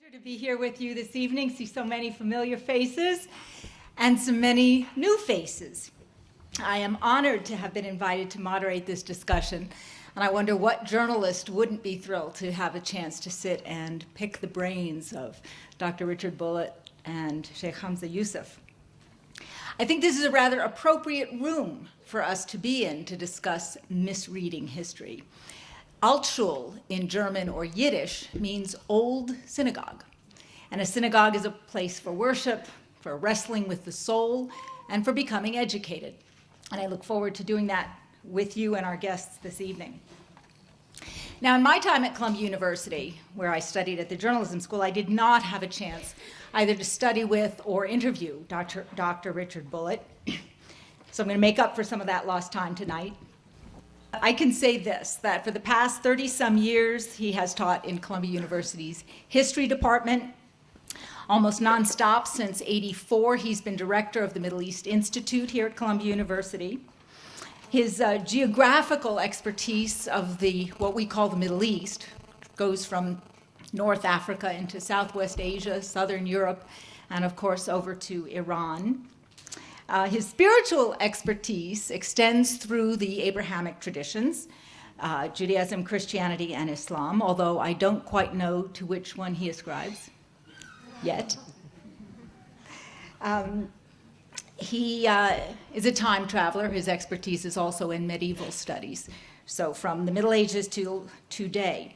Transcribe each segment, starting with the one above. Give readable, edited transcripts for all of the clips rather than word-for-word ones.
pleasure to be here with you this evening, see so many familiar faces and so many new faces. I am honored to have been invited to moderate this discussion, and I wonder what journalist wouldn't be thrilled to have a chance to sit and pick the brains of Dr. Richard Bulliet and Sheikh Hamza Yusuf. I think this is a rather appropriate room for us to be in to discuss misreading history. Altschul in German or Yiddish means old synagogue. And a synagogue is a place for worship, for wrestling with the soul, and for becoming educated. And I look forward to doing that with you and our guests this evening. Now, in my time at Columbia University, where I studied at the journalism school, I did not have a chance either to study with or interview Dr. Richard Bulliet. So I'm going to make up for some of that lost time tonight. I can say this, that for the past 30-some years, he has taught in Columbia University's history department. Almost nonstop since '84, he's been director of the Middle East Institute here at Columbia University. His geographical expertise of what we call the Middle East goes from North Africa into Southwest Asia, Southern Europe, and of course over to Iran. His spiritual expertise extends through the Abrahamic traditions, Judaism, Christianity, and Islam, although I don't quite know to which one he ascribes yet. He is a time traveler. His expertise is also in medieval studies, so from the Middle Ages to today.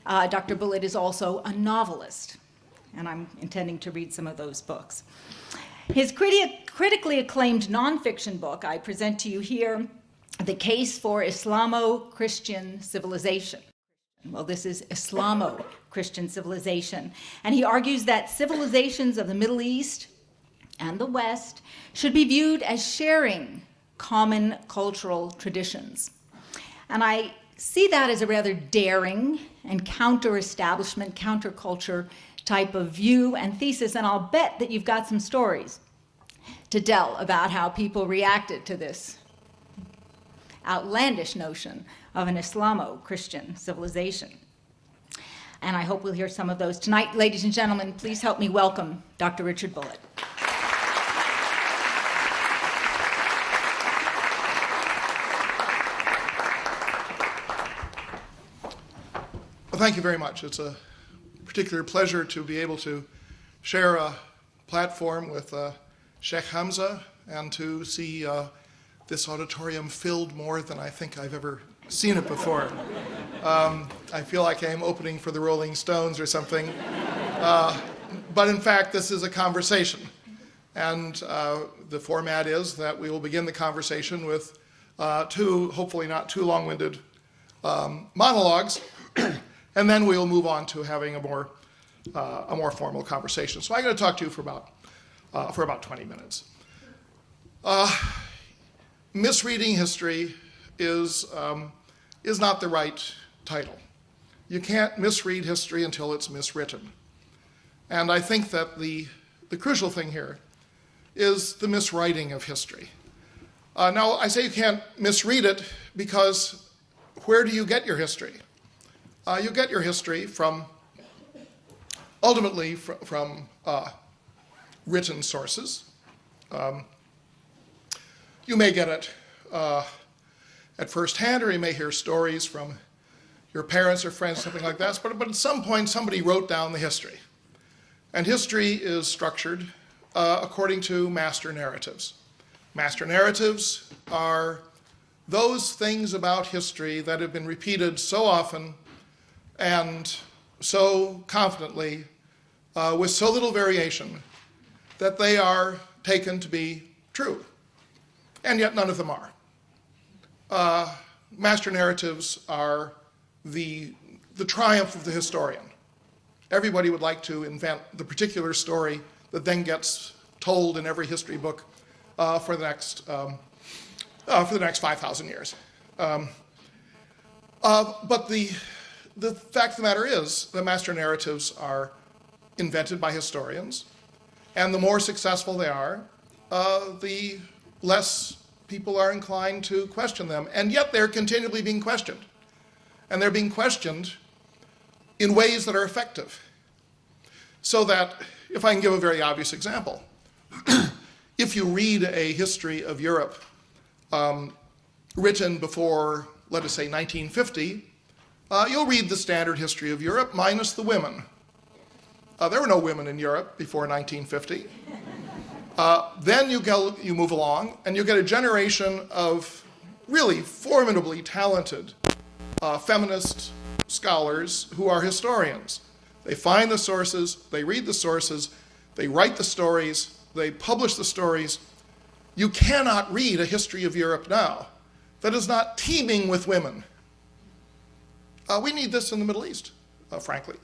Dr. Bulliet is also a novelist, and I'm intending to read some of those books. His critically acclaimed nonfiction book I present to you here, The Case for Islamo-Christian Civilization. Well, this is Islamo-Christian civilization. And he argues that civilizations of the Middle East and the West should be viewed as sharing common cultural traditions. And I see that as a rather daring and counter-establishment, counter-culture type of view and thesis, and I'll bet that you've got some stories to tell about how people reacted to this outlandish notion of an Islamo-Christian civilization. And I hope we'll hear some of those tonight. Ladies and gentlemen, please help me welcome Dr. Richard Bulliet. Well, thank you very much. It's a particular pleasure to be able to share a platform with Sheikh Hamza and to see this auditorium filled more than I think I've ever seen it before. I feel like I'm opening for the Rolling Stones or something. But in fact, this is a conversation. And the format is that we will begin the conversation with two, hopefully not too long-winded monologues. And then we'll move on to having a more formal conversation. So I'm going to talk to you for about 20 minutes. Misreading history is not the right title. You can't misread history until it's miswritten. And I think that the crucial thing here is the miswriting of history. Now, I say you can't misread it because where do you get your history? You get your history ultimately from written sources. You may get it at first hand, or you may hear stories from your parents or friends, something like that. But at some point, somebody wrote down the history. And history is structured according to master narratives. Master narratives are those things about history that have been repeated so often and so confidently, with so little variation, that they are taken to be true. And yet none of them are. Master narratives are the triumph of the historian. Everybody would like to invent the particular story that then gets told in every history book for the next 5,000 years. But the fact of the matter is that master narratives are invented by historians, and the more successful they are, the less people are inclined to question them. And yet they're continually being questioned. And they're being questioned in ways that are effective. So that, if I can give a very obvious example, if you read a history of Europe written before, let us say, 1950, you'll read the standard history of Europe minus the women. There were no women in Europe before 1950. Then you move along, and you get a generation of really formidably talented feminist scholars who are historians. They find the sources, they read the sources, they write the stories, they publish the stories. You cannot read a history of Europe now that is not teeming with women. We need this in the Middle East, frankly.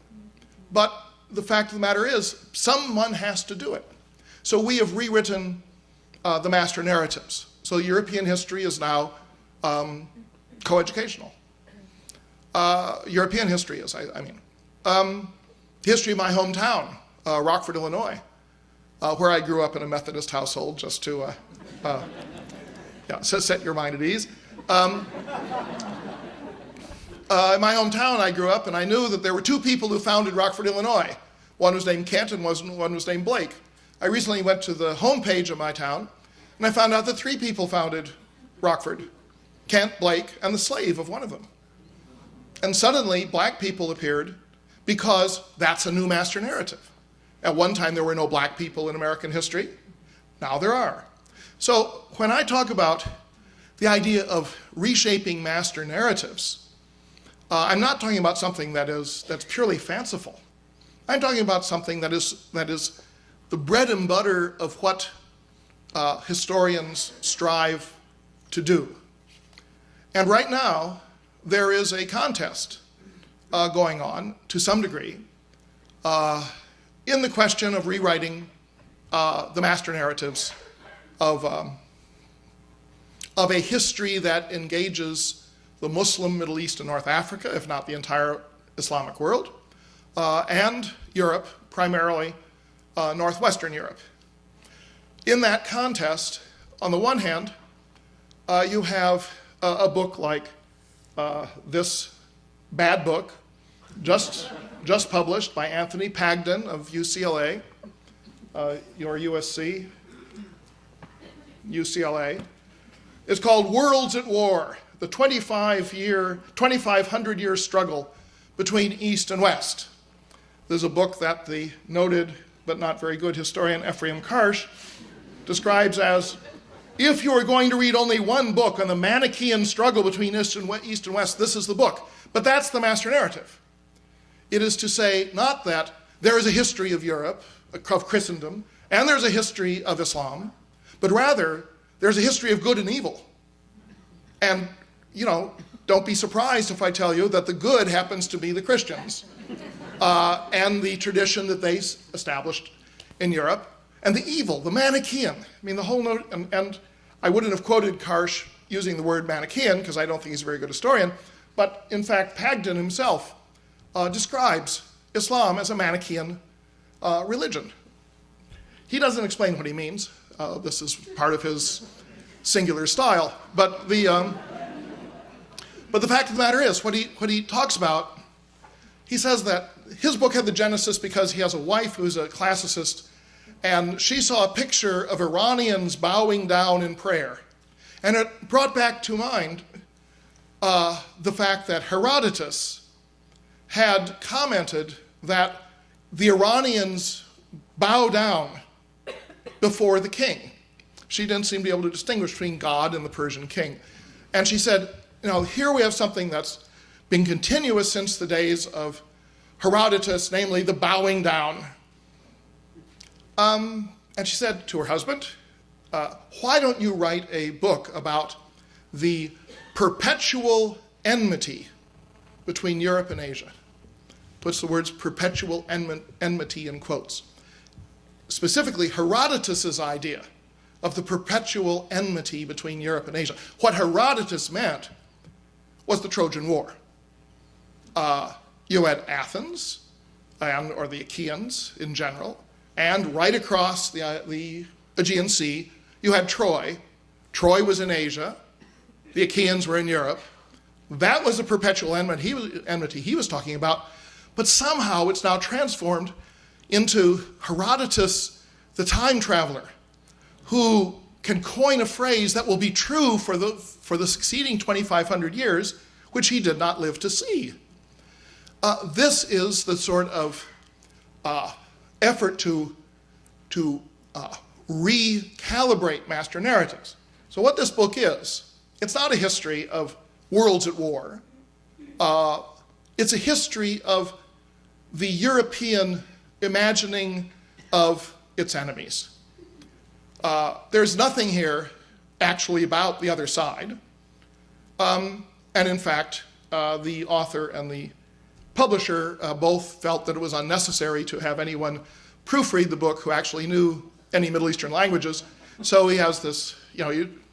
But the fact of the matter is, someone has to do it. So we have rewritten the master narratives. So European history is now coeducational. European history is, I mean. History of my hometown, Rockford, Illinois, where I grew up in a Methodist household, just to set your mind at ease. In my hometown, I grew up, and I knew that there were two people who founded Rockford, Illinois. One was named Kent, and one was named Blake. I recently went to the homepage of my town, and I found out that three people founded Rockford: Kent, Blake, and the slave of one of them. And suddenly, black people appeared because that's a new master narrative. At one time, there were no black people in American history. Now there are. So when I talk about the idea of reshaping master narratives, I'm not talking about something that's purely fanciful. I'm talking about something that is the bread and butter of what historians strive to do. And right now, there is a contest going on, to some degree, in the question of rewriting the master narratives of a history that engages the Muslim Middle East and North Africa, if not the entire Islamic world, and Europe, primarily Northwestern Europe. In that contest, on the one hand, you have a book like this bad book, just published by Anthony Pagden of UCLA, your USC, UCLA. It's called Worlds at War, the 2,500-year struggle between East and West. There's a book that the noted but not very good historian Ephraim Karsh describes as, if you are going to read only one book on the Manichaean struggle between East and West, this is the book. But that's the master narrative. It is to say not that there is a history of Europe, of Christendom, and there's a history of Islam, but rather there's a history of good and evil. And, don't be surprised if I tell you that the good happens to be the Christians and the tradition that they established in Europe, and the evil, the Manichaean. I mean, the whole note, and I wouldn't have quoted Karsh using the word Manichaean because I don't think he's a very good historian, but in fact, Pagden himself describes Islam as a Manichaean religion. He doesn't explain what he means. This is part of his singular style. But the fact of the matter is, what he talks about, he says that his book had the genesis because he has a wife who's a classicist, and she saw a picture of Iranians bowing down in prayer. And it brought back to mind the fact that Herodotus had commented that the Iranians bow down before the king. She didn't seem to be able to distinguish between God and the Persian king. And she said, here we have something that's been continuous since the days of Herodotus, namely the bowing down. And she said to her husband, why don't you write a book about the perpetual enmity between Europe and Asia? Puts the words perpetual enmity in quotes. Specifically, Herodotus's idea of the perpetual enmity between Europe and Asia. What Herodotus meant was the Trojan War. You had Athens, or the Achaeans in general, and right across the Aegean Sea, you had Troy. Troy was in Asia. The Achaeans were in Europe. That was the perpetual enmity he was talking about. But somehow it's now transformed into Herodotus, the time traveler, who can coin a phrase that will be true for the succeeding 2,500 years, which he did not live to see. This is the sort of effort to recalibrate master narratives. So what this book is, it's not a history of worlds at war. It's a history of the European imagining of its enemies. There's nothing here actually about the other side. And in fact, the author and the publisher both felt that it was unnecessary to have anyone proofread the book who actually knew any Middle Eastern languages. So he has this,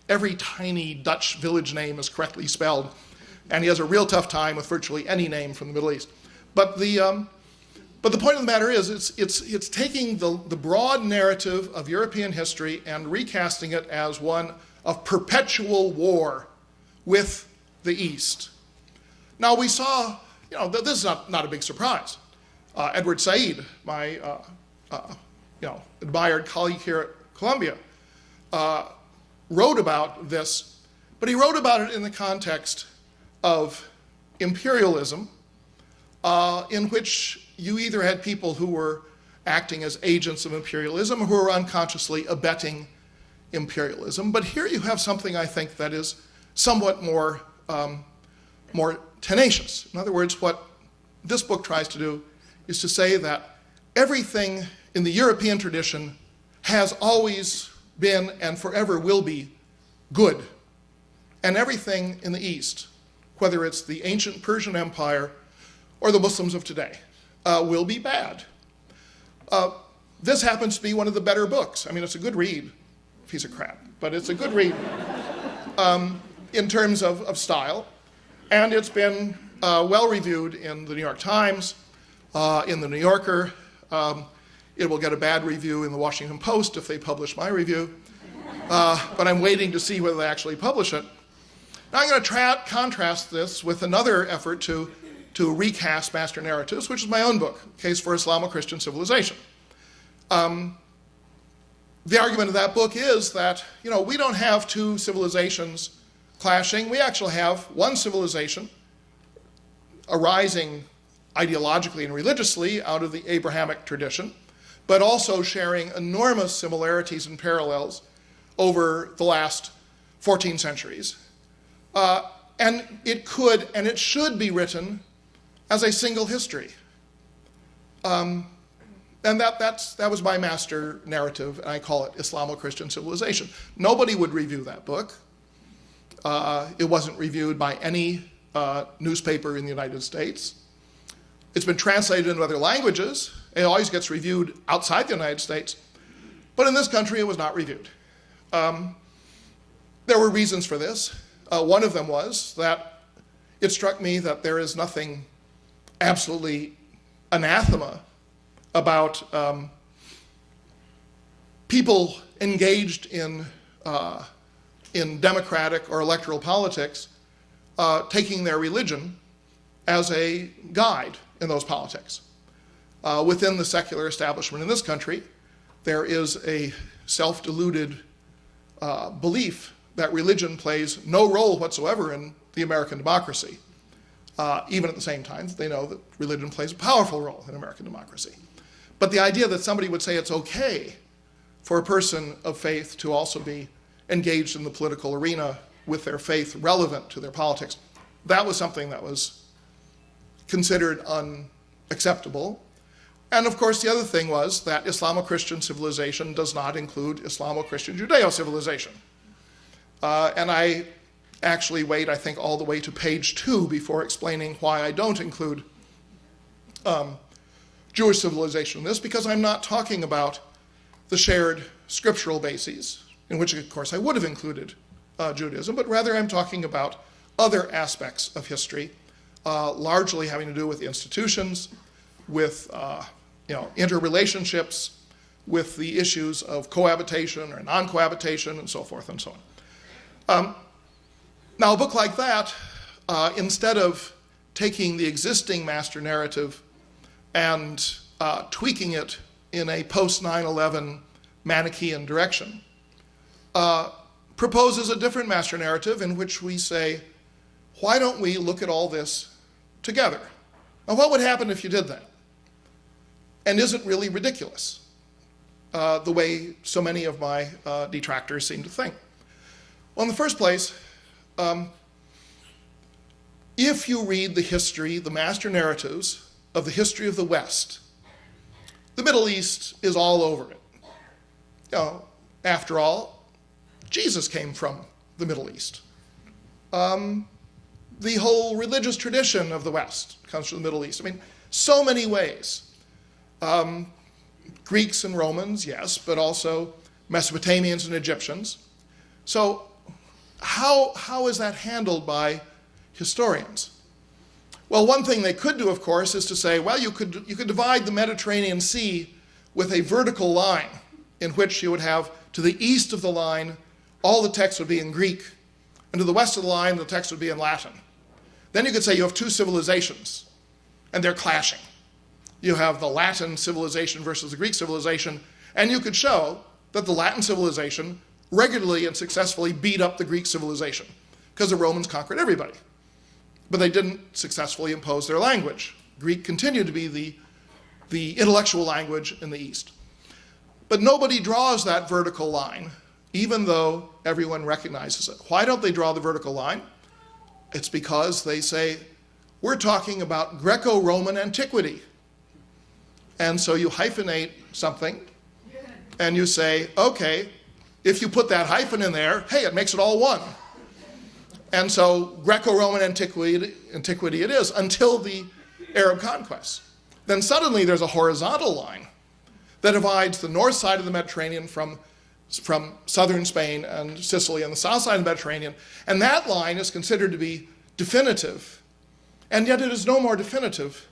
every tiny Dutch village name is correctly spelled, and he has a real tough time with virtually any name from the Middle East. But the point of the matter is, it's taking the broad narrative of European history and recasting it as one of perpetual war with the East. Now we saw, this is not a big surprise. Edward Said, my admired colleague here at Columbia, wrote about this, but he wrote about it in the context of imperialism, in which you either had people who were acting as agents of imperialism or who were unconsciously abetting imperialism. But here you have something, I think, that is somewhat more tenacious. In other words, what this book tries to do is to say that everything in the European tradition has always been and forever will be good. And everything in the East, whether it's the ancient Persian Empire or the Muslims of today, will be bad. This happens to be one of the better books. I mean, it's a good read, piece of crap, but it's a good read in terms of style. And it's been well reviewed in the New York Times, in the New Yorker. It will get a bad review in the Washington Post if they publish my review. But I'm waiting to see whether they actually publish it. Now I'm going to contrast this with another effort to recast master narratives, which is my own book, Case for Islamo-Christian Civilization. The argument of that book is that, we don't have two civilizations clashing. We actually have one civilization arising ideologically and religiously out of the Abrahamic tradition, but also sharing enormous similarities and parallels over the last 14 centuries. And it could and it should be written as a single history. And that was my master narrative, and I call it Islamo-Christian Civilization. Nobody would review that book. It wasn't reviewed by any newspaper in the United States. It's been translated into other languages. It always gets reviewed outside the United States. But in this country, it was not reviewed. There were reasons for this. One of them was that it struck me that there is nothing absolutely anathema about people engaged in democratic or electoral politics taking their religion as a guide in those politics. Within the secular establishment in this country, there is a self-deluded belief that religion plays no role whatsoever in the American democracy. Even at the same time, they know that religion plays a powerful role in American democracy. But the idea that somebody would say it's okay for a person of faith to also be engaged in the political arena with their faith relevant to their politics, that was something that was considered unacceptable. And of course, the other thing was that Islamo-Christian civilization does not include Islamo-Christian Judeo-civilization. And I actually wait, I think, all the way to page 2 before explaining why I don't include Jewish civilization in this, because I'm not talking about the shared scriptural bases, in which, of course, I would have included Judaism, but rather I'm talking about other aspects of history, largely having to do with institutions, with interrelationships, with the issues of cohabitation or non-cohabitation, and so forth and so on. Now, a book like that, instead of taking the existing master narrative and tweaking it in a post-9/11 Manichaean direction, proposes a different master narrative in which we say, why don't we look at all this together? Now, what would happen if you did that? And is it really ridiculous, the way so many of my detractors seem to think? Well, in the first place, if you read the history, the master narratives of the history of the West, the Middle East is all over it. You know, after all, Jesus came from the Middle East. The whole religious tradition of the West comes from the Middle East. I mean, so many ways. Greeks and Romans, yes, but also Mesopotamians and Egyptians. So how is that handled by historians? Well, one thing they could do, of course, is to say, well, you could divide the Mediterranean Sea with a vertical line in which you would have, to the east of the line, all the text would be in Greek, and to the west of the line, the text would be in Latin. Then you could say you have two civilizations, and they're clashing. You have the Latin civilization versus the Greek civilization, and you could show that the Latin civilization regularly and successfully beat up the Greek civilization, because the Romans conquered everybody. But they didn't successfully impose their language. Greek continued to be the intellectual language in the East. But nobody draws that vertical line, even though everyone recognizes it. Why don't they draw the vertical line? It's because they say, we're talking about Greco-Roman antiquity. And so you hyphenate something, and you say, okay, if you put that hyphen in there, hey, it makes it all one. And so Greco-Roman antiquity it is, until the Arab conquest. Then suddenly there's a horizontal line that divides the north side of the Mediterranean from southern Spain and Sicily and the south side of the Mediterranean. And that line is considered to be definitive. And yet it is no more definitive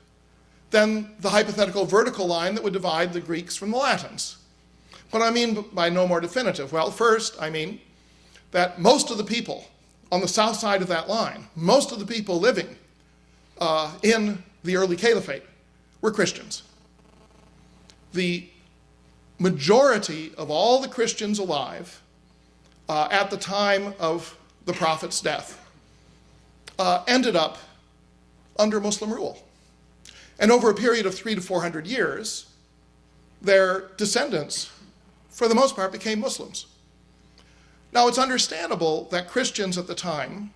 than the hypothetical vertical line that would divide the Greeks from the Latins. What do I mean by no more definitive? Well, first, I mean that most of the people on the south side of that line, most of the people living in the early caliphate were Christians. The majority of all the Christians alive at the time of the Prophet's death ended up under Muslim rule. And over a period of 300 to 400 years, their descendants, for the most part, became Muslims. Now, it's understandable that Christians at the time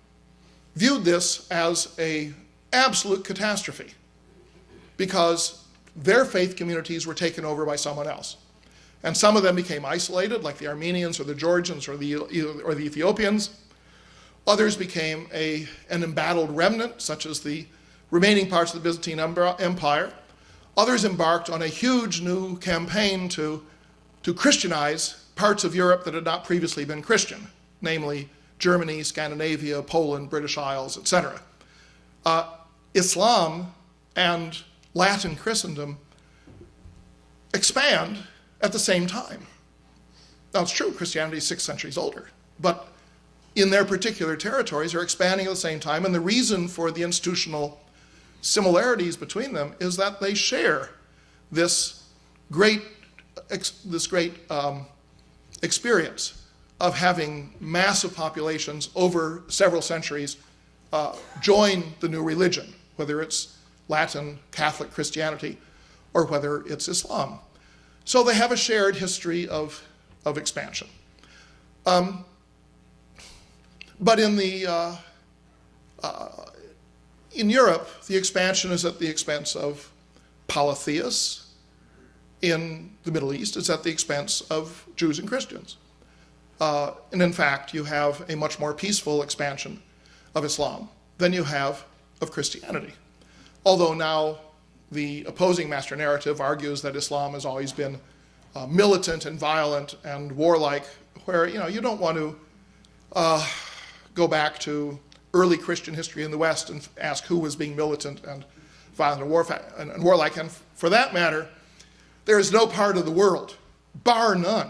viewed this as an absolute catastrophe because their faith communities were taken over by someone else. And some of them became isolated, like the Armenians or the Georgians or the Ethiopians. Others became an embattled remnant, such as the remaining parts of the Byzantine Empire. Others embarked on a huge new campaign to Christianize parts of Europe that had not previously been Christian, namely Germany, Scandinavia, Poland, British Isles, etc. Islam and Latin Christendom expand at the same time. Now, it's true, Christianity is 6 centuries older, but in their particular territories, they're expanding at the same time, and the reason for the institutional similarities between them is that they share this great experience of having massive populations over several centuries join the new religion, whether it's Latin Catholic Christianity or whether it's Islam. So they have a shared history of expansion. But in Europe, the expansion is at the expense of polytheists. In the Middle East, it's at the expense of Jews and Christians. And in fact, you have a much more peaceful expansion of Islam than you have of Christianity. Although now the opposing master narrative argues that Islam has always been militant and violent and warlike, where you don't want to go back to early Christian history in the West and ask who was being militant and violent and warlike. And for that matter, there is no part of the world, bar none,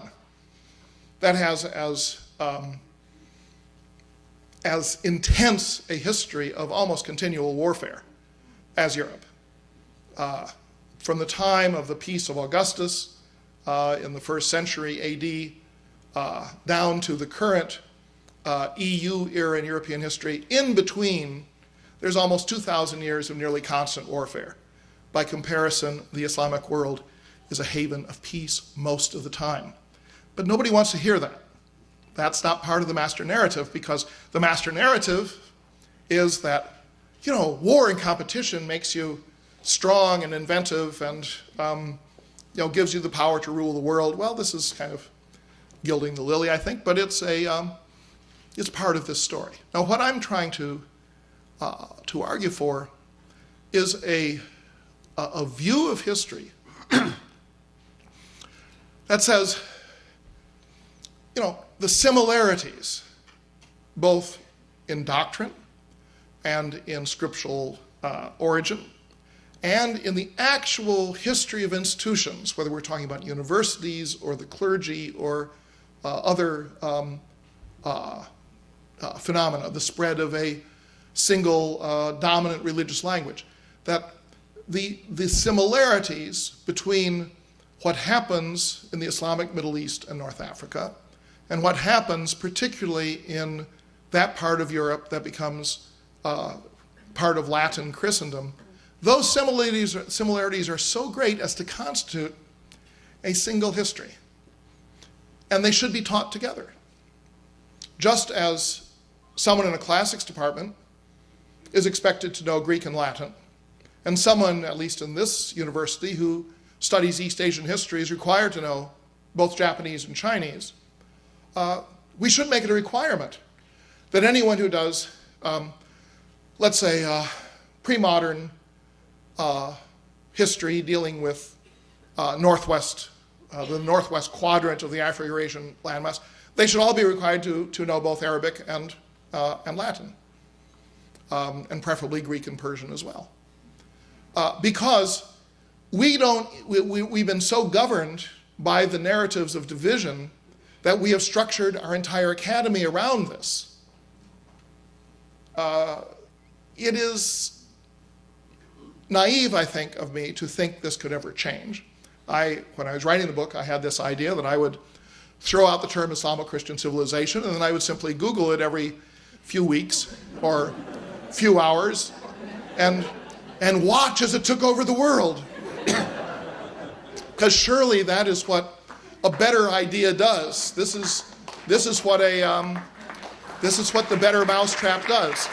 that has as intense a history of almost continual warfare as Europe. From the time of the Peace of Augustus in the first century AD down to the current EU era in European history, in between, there's almost 2,000 years of nearly constant warfare. By comparison, the Islamic world is a haven of peace most of the time. But nobody wants to hear that. That's not part of the master narrative, because the master narrative is that, war and competition makes you strong and inventive and, gives you the power to rule the world. Well, this is kind of gilding the lily, I think, but it's part of this story. Now, what I'm trying to argue for is a view of history that says, the similarities, both in doctrine and in scriptural origin, and in the actual history of institutions, whether we're talking about universities or the clergy or other phenomena, the spread of a single dominant religious language, that the similarities between what happens in the Islamic Middle East and North Africa and what happens particularly in that part of Europe that becomes part of Latin Christendom, those similarities are so great as to constitute a single history. And they should be taught together. Just as someone in a classics department is expected to know Greek and Latin, and someone, at least in this university, who studies East Asian history is required to know both Japanese and Chinese, we should make it a requirement that anyone who does, let's say, pre-modern history dealing with the northwest quadrant of the Afro-Eurasian landmass, they should all be required to know both Arabic and Latin, and preferably Greek and Persian as well. Because we've been so governed by the narratives of division that we have structured our entire academy around this. It is naive, I think, of me to think this could ever change. When I was writing the book, I had this idea that I would throw out the term Islamo-Christian civilization, and then I would simply Google it every few weeks or few hours and watch as it took over the world. Because surely that is what a better idea does. This is what the better mousetrap does.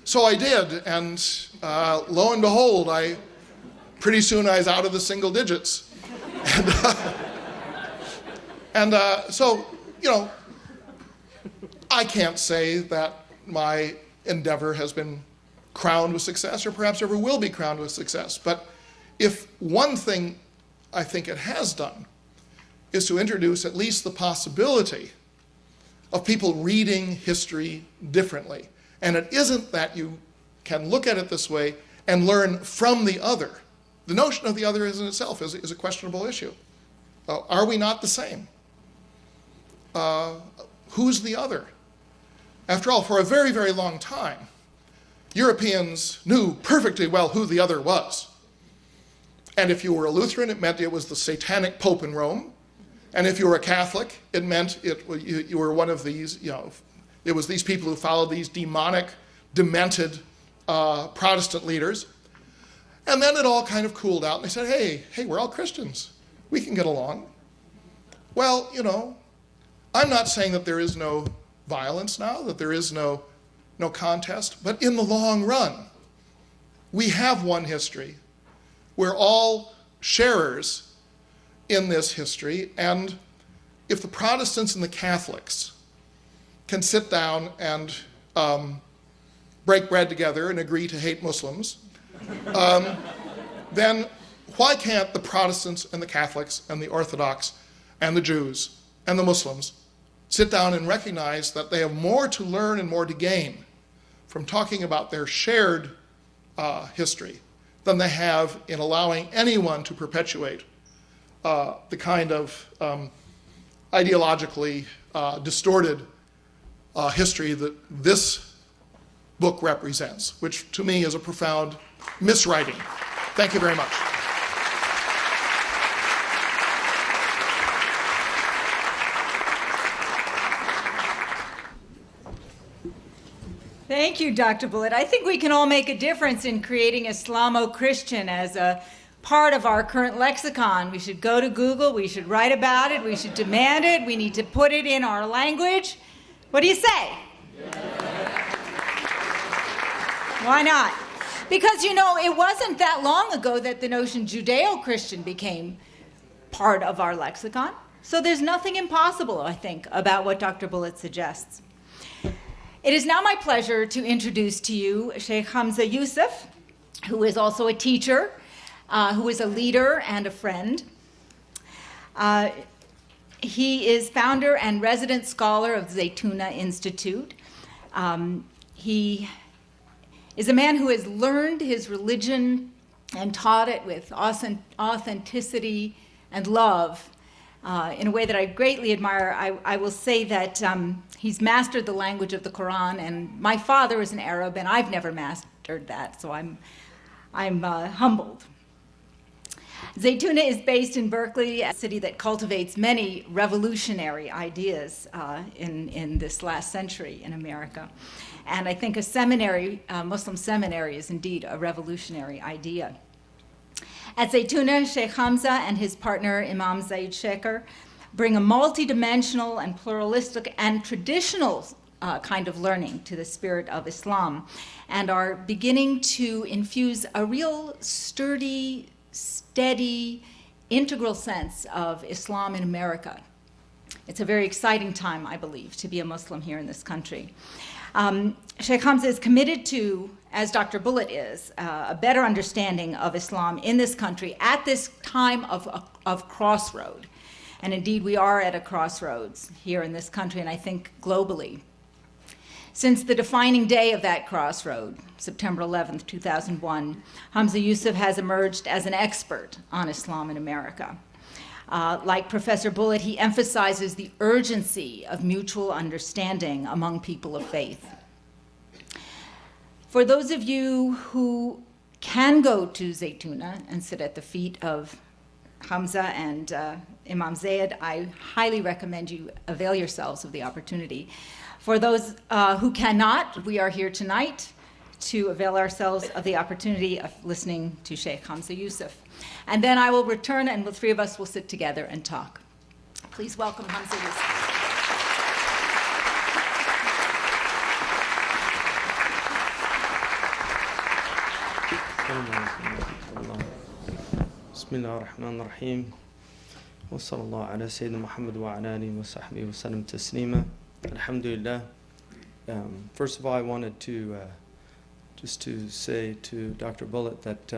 So I did, and lo and behold, pretty soon I was out of the single digits. So, I can't say that my endeavor has been crowned with success, or perhaps ever will be crowned with success. But if one thing I think it has done is to introduce at least the possibility of people reading history differently. And it isn't that you can look at it this way and learn from the other. The notion of the other in itself is a questionable issue. Are we not the same? Who's the other? After all, for a very, very long time, Europeans knew perfectly well who the other was. And if you were a Lutheran, it meant it was the satanic Pope in Rome. And if you were a Catholic, it meant you were one of these, it was these people who followed these demonic, demented Protestant leaders. And then it all kind of cooled out, and they said, hey, we're all Christians. We can get along. Well, I'm not saying that there is no violence now, that there is no contest, but in the long run, we have one history. We're all sharers in this history, and if the Protestants and the Catholics can sit down and break bread together and agree to hate Muslims, then why can't the Protestants and the Catholics and the Orthodox and the Jews and the Muslims sit down and recognize that they have more to learn and more to gain from talking about their shared history than they have in allowing anyone to perpetuate the kind of ideologically distorted history that this book represents, which to me is a profound miswriting. Thank you very much. Thank you, Dr. Bulliet. I think we can all make a difference in creating Islamo-Christian as a part of our current lexicon. We should go to Google, we should write about it, we should demand it, we need to put it in our language. What do you say? Why not? Because, you know, it wasn't that long ago that the notion Judeo-Christian became part of our lexicon. So there's nothing impossible, I think, about what Dr. Bulliet suggests. It is now my pleasure to introduce to you Sheikh Hamza Yusuf, who is also a teacher, who is a leader and a friend. He is founder and resident scholar of Zaytuna Institute. He is a man who has learned his religion and taught it with authenticity and love in a way that I greatly admire. I will say that he's mastered the language of the Quran, and my father is an Arab, and I've never mastered that, so I'm humbled. Zaytuna is based in Berkeley, a city that cultivates many revolutionary ideas in this last century in America. And I think a seminary, Muslim seminary, is indeed a revolutionary idea. At Zaytuna, Sheikh Hamza and his partner Imam Zaid Sheikh bring a multidimensional and pluralistic and traditional kind of learning to the spirit of Islam, and are beginning to infuse a real sturdy, steady, integral sense of Islam in America. It's a very exciting time, I believe, to be a Muslim here in this country. Sheikh Hamza is committed to, as Dr. Bulliet is, a better understanding of Islam in this country at this time of crossroad. And indeed, we are at a crossroads here in this country, and I think globally. Since the defining day of that crossroad, September 11th, 2001, Hamza Yusuf has emerged as an expert on Islam in America. Like Professor Bulliet, he emphasizes the urgency of mutual understanding among people of faith. For those of you who can go to Zaytuna and sit at the feet of Hamza and Imam Zaid, I highly recommend you avail yourselves of the opportunity. For those who cannot, we are here tonight to avail ourselves of the opportunity of listening to Sheikh Hamza Yusuf. And then I will return, and the three of us will sit together and talk. Please welcome Hamza Yusuf. بسم الله الرحمن الرحيم وصلى الله على سيدنا محمد وعلى آله وصحبه وسلم تسليما. Alhamdulillah. First of all, I wanted to just to say to Dr. Bulliet that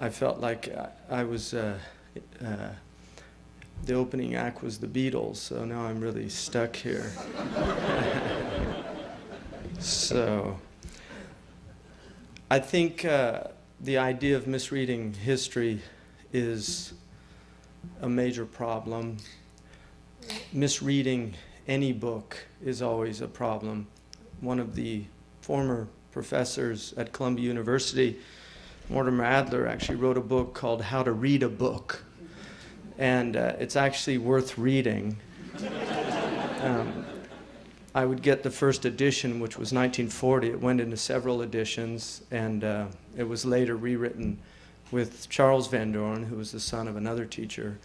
I felt like I was the opening act was the Beatles, so now I'm really stuck here. So I think the idea of misreading history is a major problem. Misreading any book is always a problem. One of the former professors at Columbia University, Mortimer Adler, actually wrote a book called How to Read a Book. And it's actually worth reading. I would get the first edition, which was 1940. It went into several editions, and it was later rewritten with Charles Van Doren, who was the son of another teacher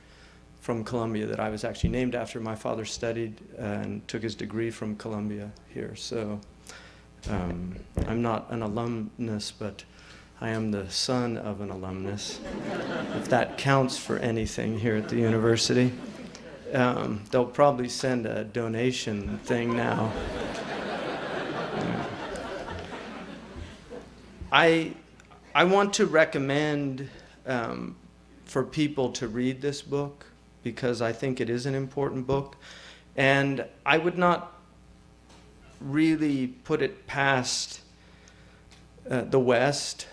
from Columbia that I was actually named after. My father studied and took his degree from Columbia here. So I'm not an alumnus, but I am the son of an alumnus, if that counts for anything here at the university. They'll probably send a donation thing now. I want to recommend for people to read this book because I think it is an important book. And I would not really put it past the West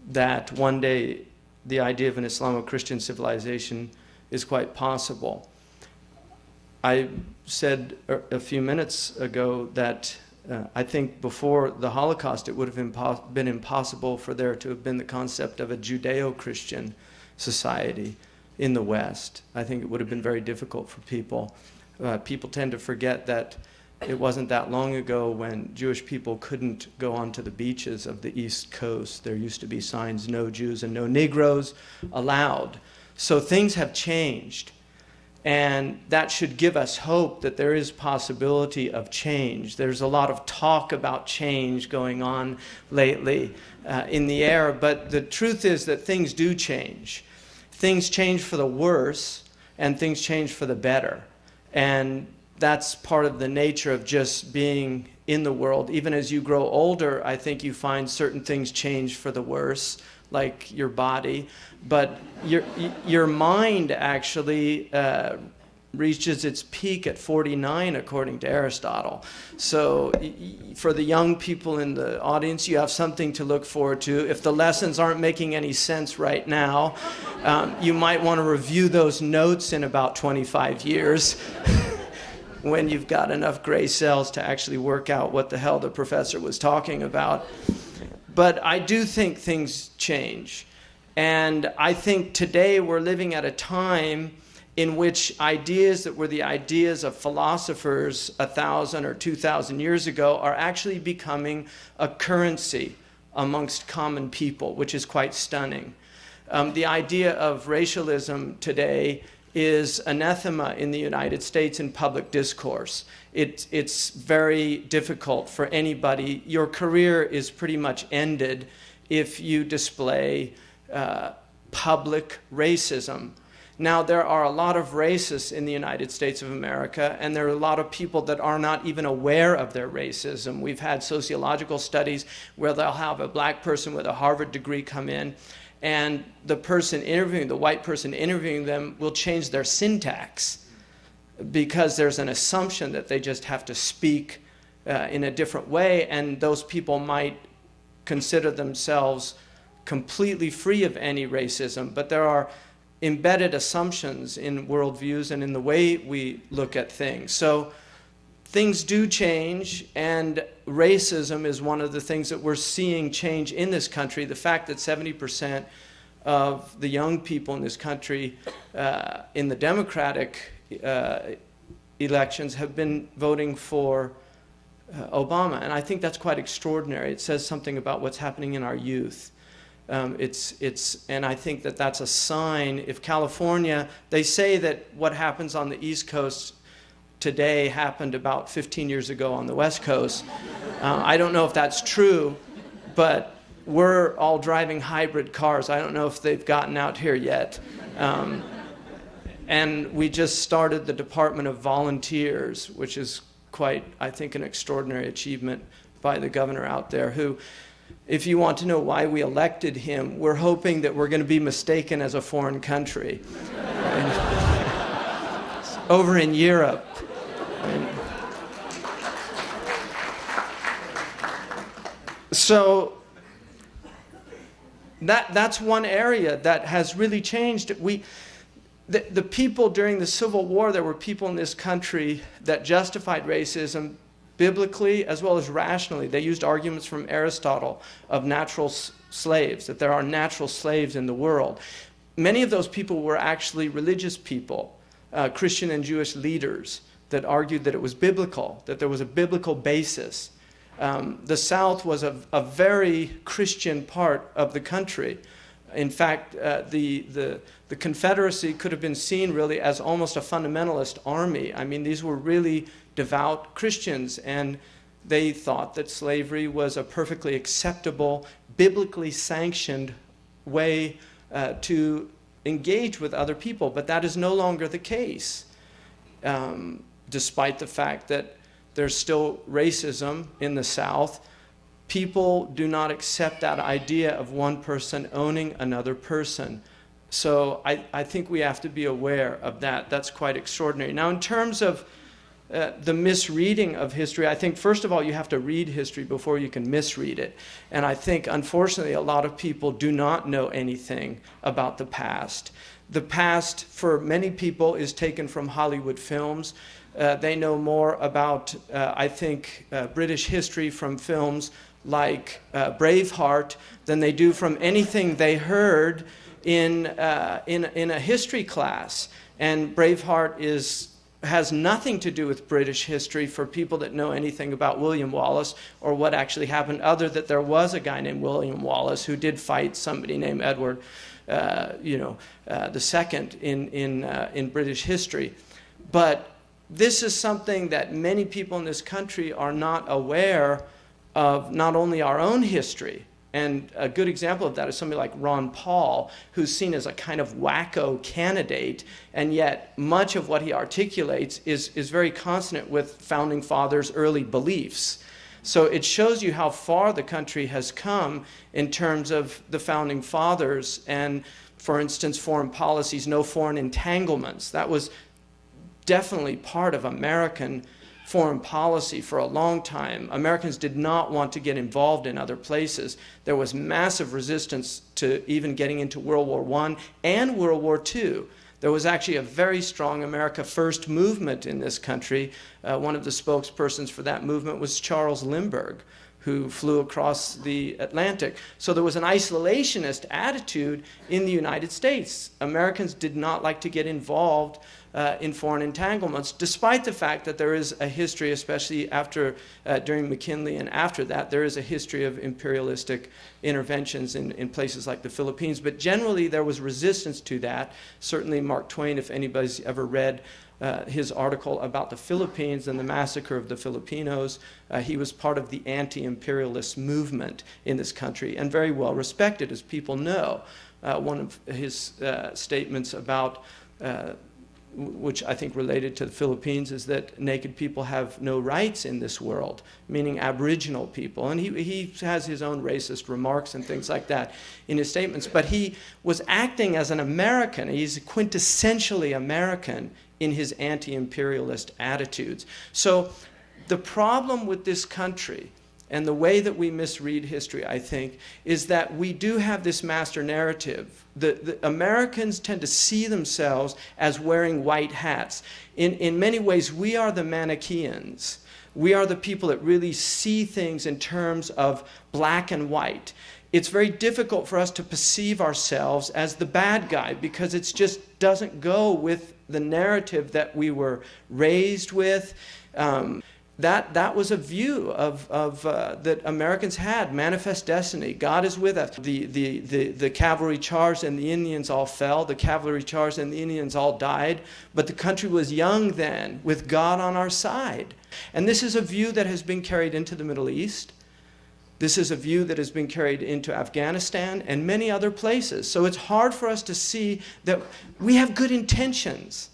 that one day the idea of an Islamo-Christian civilization is quite possible. I said a few minutes ago that I think before the Holocaust it would have been impossible for there to have been the concept of a Judeo-Christian society in the West. I think it would have been very difficult for people. People tend to forget that It wasn't that long ago when Jewish people couldn't go onto the beaches of the East Coast. There used to be signs, no Jews and no Negroes allowed. So things have changed. And that should give us hope that there is possibility of change. There's a lot of talk about change going on lately in the air, but the truth is that things do change. Things change for the worse, and things change for the better. And that's part of the nature of just being in the world. Even as you grow older, I think you find certain things change for the worse, like your body, but your mind actually reaches its peak at 49, according to Aristotle. So for the young people in the audience, you have something to look forward to. If the lessons aren't making any sense right now, you might want to review those notes in about 25 years when you've got enough gray cells to actually work out what the hell the professor was talking about. But I do think things change. And I think today we're living at a time in which ideas that were the ideas of philosophers 1,000 or 2,000 years ago are actually becoming a currency amongst common people, which is quite stunning. The idea of racialism today is anathema in the United States in public discourse. It's very difficult for anybody. Your career is pretty much ended if you display public racism. Now, there are a lot of racists in the United States of America, and there are a lot of people that are not even aware of their racism. We've had sociological studies where they'll have a black person with a Harvard degree come in, and the person interviewing, the white person interviewing them, will change their syntax because there's an assumption that they just have to speak in a different way, and those people might consider themselves completely free of any racism. But there are embedded assumptions in worldviews and in the way we look at things. So things do change, and racism is one of the things that we're seeing change in this country. The fact that 70% of the young people in this country in the Democratic elections have been voting for Obama. And I think that's quite extraordinary. It says something about what's happening in our youth. And I think that that's a sign. If California, they say that what happens on the East Coast today happened about 15 years ago on the West Coast. I don't know if that's true, but we're all driving hybrid cars. I don't know if they've gotten out here yet. And we just started the Department of Volunteers, which is quite, I think, an extraordinary achievement by the governor out there, who, if you want to know why we elected him, we're hoping that we're going to be mistaken as a foreign country. Over in Europe. So that's one area that has really changed. The people during the Civil War, there were people in this country that justified racism biblically as well as rationally. They used arguments from Aristotle of natural slaves, that there are natural slaves in the world. Many of those people were actually religious people, Christian and Jewish leaders that argued that it was biblical, that there was a biblical basis. The South was a very Christian part of the country. In fact, the Confederacy could have been seen really as almost a fundamentalist army. I mean, these were really devout Christians, and they thought that slavery was a perfectly acceptable, biblically sanctioned way to engage with other people. But that is no longer the case, despite the fact that there's still racism in the South. People do not accept that idea of one person owning another person. So I think we have to be aware of that. That's quite extraordinary. Now, in terms of the misreading of history, I think, first of all, you have to read history before you can misread it. And I think, unfortunately, a lot of people do not know anything about the past. The past, for many people, is taken from Hollywood films. They know more about, I think, British history from films like Braveheart than they do from anything they heard in a history class. And Braveheart is has nothing to do with British history for people that know anything about William Wallace or what actually happened, other that there was a guy named William Wallace who did fight somebody named Edward, the second in British history. But this is something that many people in this country are not aware of, not only our own history. And a good example of that is somebody like Ron Paul, who's seen as a kind of wacko candidate, and yet much of what he articulates is very consonant with Founding Fathers' early beliefs. So it shows you how far the country has come in terms of the Founding Fathers and, for instance, foreign policies, no foreign entanglements. That was definitely part of American foreign policy for a long time. Americans did not want to get involved in other places. There was massive resistance to even getting into World War I and World War II. There was actually a very strong America First movement in this country. One of the spokespersons for that movement was Charles Lindbergh, who flew across the Atlantic. So there was an isolationist attitude in the United States. Americans did not like to get involved in foreign entanglements, despite the fact that there is a history, especially during McKinley and after that, there is a history of imperialistic interventions in places like the Philippines. But generally, there was resistance to that. Certainly, Mark Twain, if anybody's ever read his article about the Philippines and the massacre of the Filipinos, he was part of the anti-imperialist movement in this country and very well respected, as people know. One of his statements about which I think related to the Philippines, is that naked people have no rights in this world, meaning Aboriginal people. And he has his own racist remarks and things like that in his statements. But he was acting as an American. He's quintessentially American in his anti-imperialist attitudes. So the problem with this country and the way that we misread history, I think, is that we do have this master narrative. The Americans tend to see themselves as wearing white hats. In many ways, we are the Manichaeans. We are the people that really see things in terms of black and white. It's very difficult for us to perceive ourselves as the bad guy because it just doesn't go with the narrative that we were raised with. That was a view of that Americans had. Manifest destiny. God is with us. The cavalry charged and the Indians all fell. The cavalry charged and the Indians all died. But the country was young then, with God on our side. And this is a view that has been carried into the Middle East. This is a view that has been carried into Afghanistan and many other places. So it's hard for us to see that we have good intentions.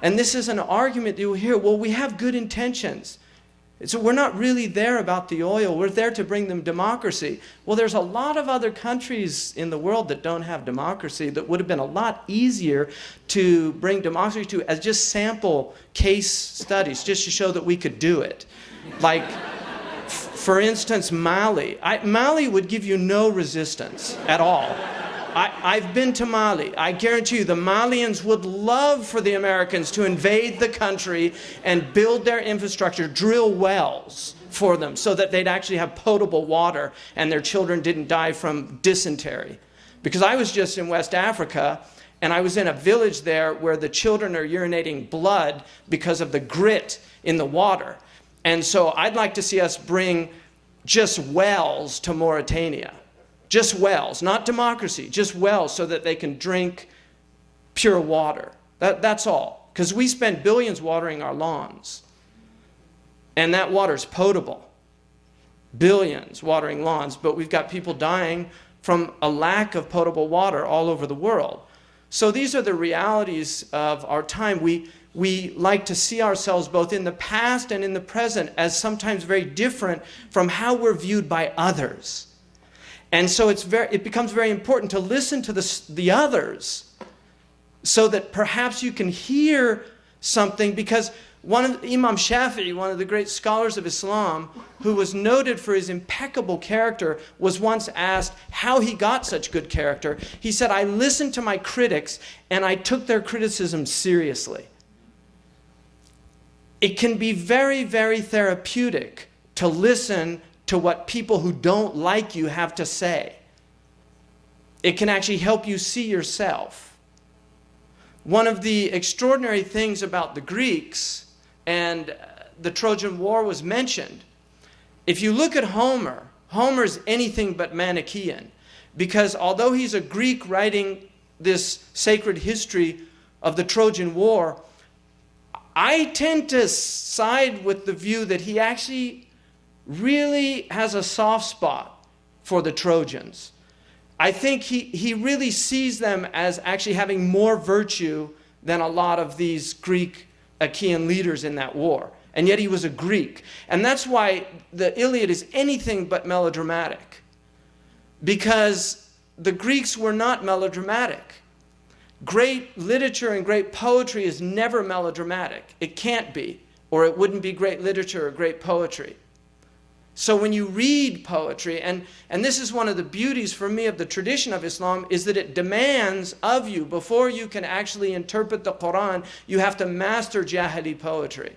And this is an argument that you'll hear, well, we have good intentions. So we're not really there about the oil. We're there to bring them democracy. Well, there's a lot of other countries in the world that don't have democracy that would have been a lot easier to bring democracy to as just sample case studies, just to show that we could do it. Like, for instance, Mali. Mali would give you no resistance at all. I've been to Mali. I guarantee you the Malians would love for the Americans to invade the country and build their infrastructure, drill wells for them so that they'd actually have potable water and their children didn't die from dysentery. Because I was just in West Africa and I was in a village there where the children are urinating blood because of the grit in the water. And so I'd like to see us bring just wells to Mauritania. Just wells, not democracy, just wells so that they can drink pure water. That's all. Because we spend billions watering our lawns. And that water's potable. Billions watering lawns, but we've got people dying from a lack of potable water all over the world. So these are the realities of our time. We like to see ourselves both in the past and in the present as sometimes very different from how we're viewed by others. And so it becomes very important to listen to the others so that perhaps you can hear something, because Imam Shafi'i, one of the great scholars of Islam, who was noted for his impeccable character, was once asked how he got such good character. He said, I listened to my critics and I took their criticism seriously. It can be very, very therapeutic to listen to what people who don't like you have to say. It can actually help you see yourself. one of the extraordinary things about the Greeks, and the Trojan War was mentioned, if you look at Homer, Homer's anything but Manichaean, because although he's a Greek writing this sacred history of the Trojan War, I tend to side with the view that he actually really has a soft spot for the Trojans. I think he really sees them as actually having more virtue than a lot of these Greek Achaean leaders in that war. And yet he was a Greek. And that's why the Iliad is anything but melodramatic. Because the Greeks were not melodramatic. Great literature and great poetry is never melodramatic. It can't be, or it wouldn't be great literature or great poetry. So when you read poetry, and this is one of the beauties for me of the tradition of Islam, is that it demands of you, before you can actually interpret the Quran, you have to master Jahili poetry.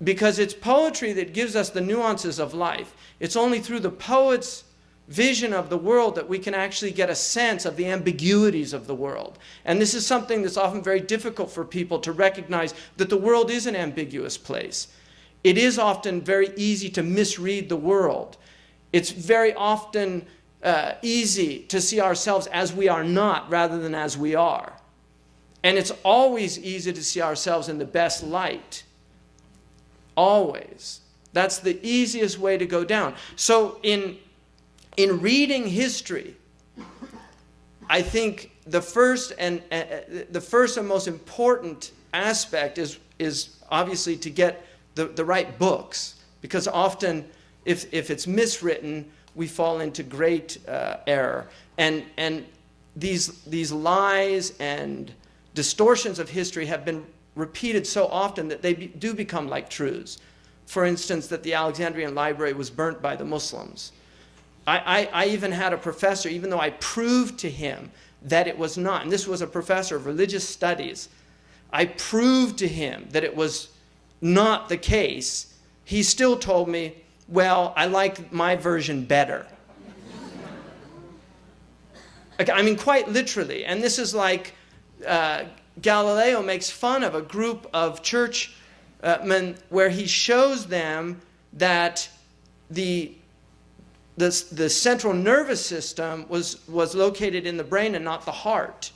Because it's poetry that gives us the nuances of life. It's only through the poet's vision of the world that we can actually get a sense of the ambiguities of the world. And this is something that's often very difficult for people to recognize, that the world is an ambiguous place. It is often very easy to misread the world. It's very often easy to see ourselves as we are not rather than as we are. And it's always easy to see ourselves in the best light. Always. That's the easiest way to go down. So in reading history, I think the first and most important aspect is obviously to get the right books, because often if it's miswritten, we fall into great error. And these lies and distortions of history have been repeated so often that they do become like truths. For instance, that the Alexandrian library was burnt by the Muslims. I even had a professor, even though I proved to him that it was not, and this was a professor of religious studies, I proved to him that it was not the case, he still told me, well, I like my version better. I mean, quite literally. And this is like Galileo makes fun of a group of churchmen where he shows them that the central nervous system was located in the brain and not the heart.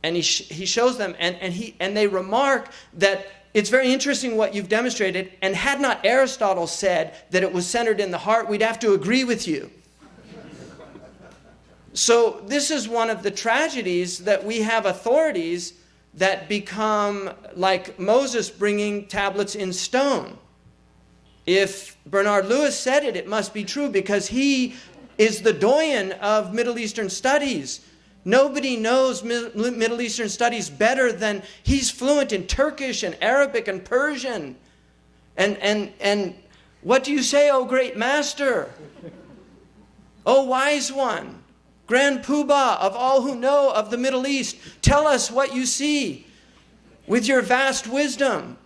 And he shows them, and they remark that it's very interesting what you've demonstrated, and had not Aristotle said that it was centered in the heart, we'd have to agree with you. So this is one of the tragedies, that we have authorities that become like Moses bringing tablets in stone. If Bernard Lewis said it, it must be true, because he is the doyen of Middle Eastern studies. Nobody knows Middle Eastern studies better than he's fluent in Turkish and Arabic and Persian. And what do you say, O great master? O wise one, grand poobah of all who know of the Middle East, tell us what you see with your vast wisdom.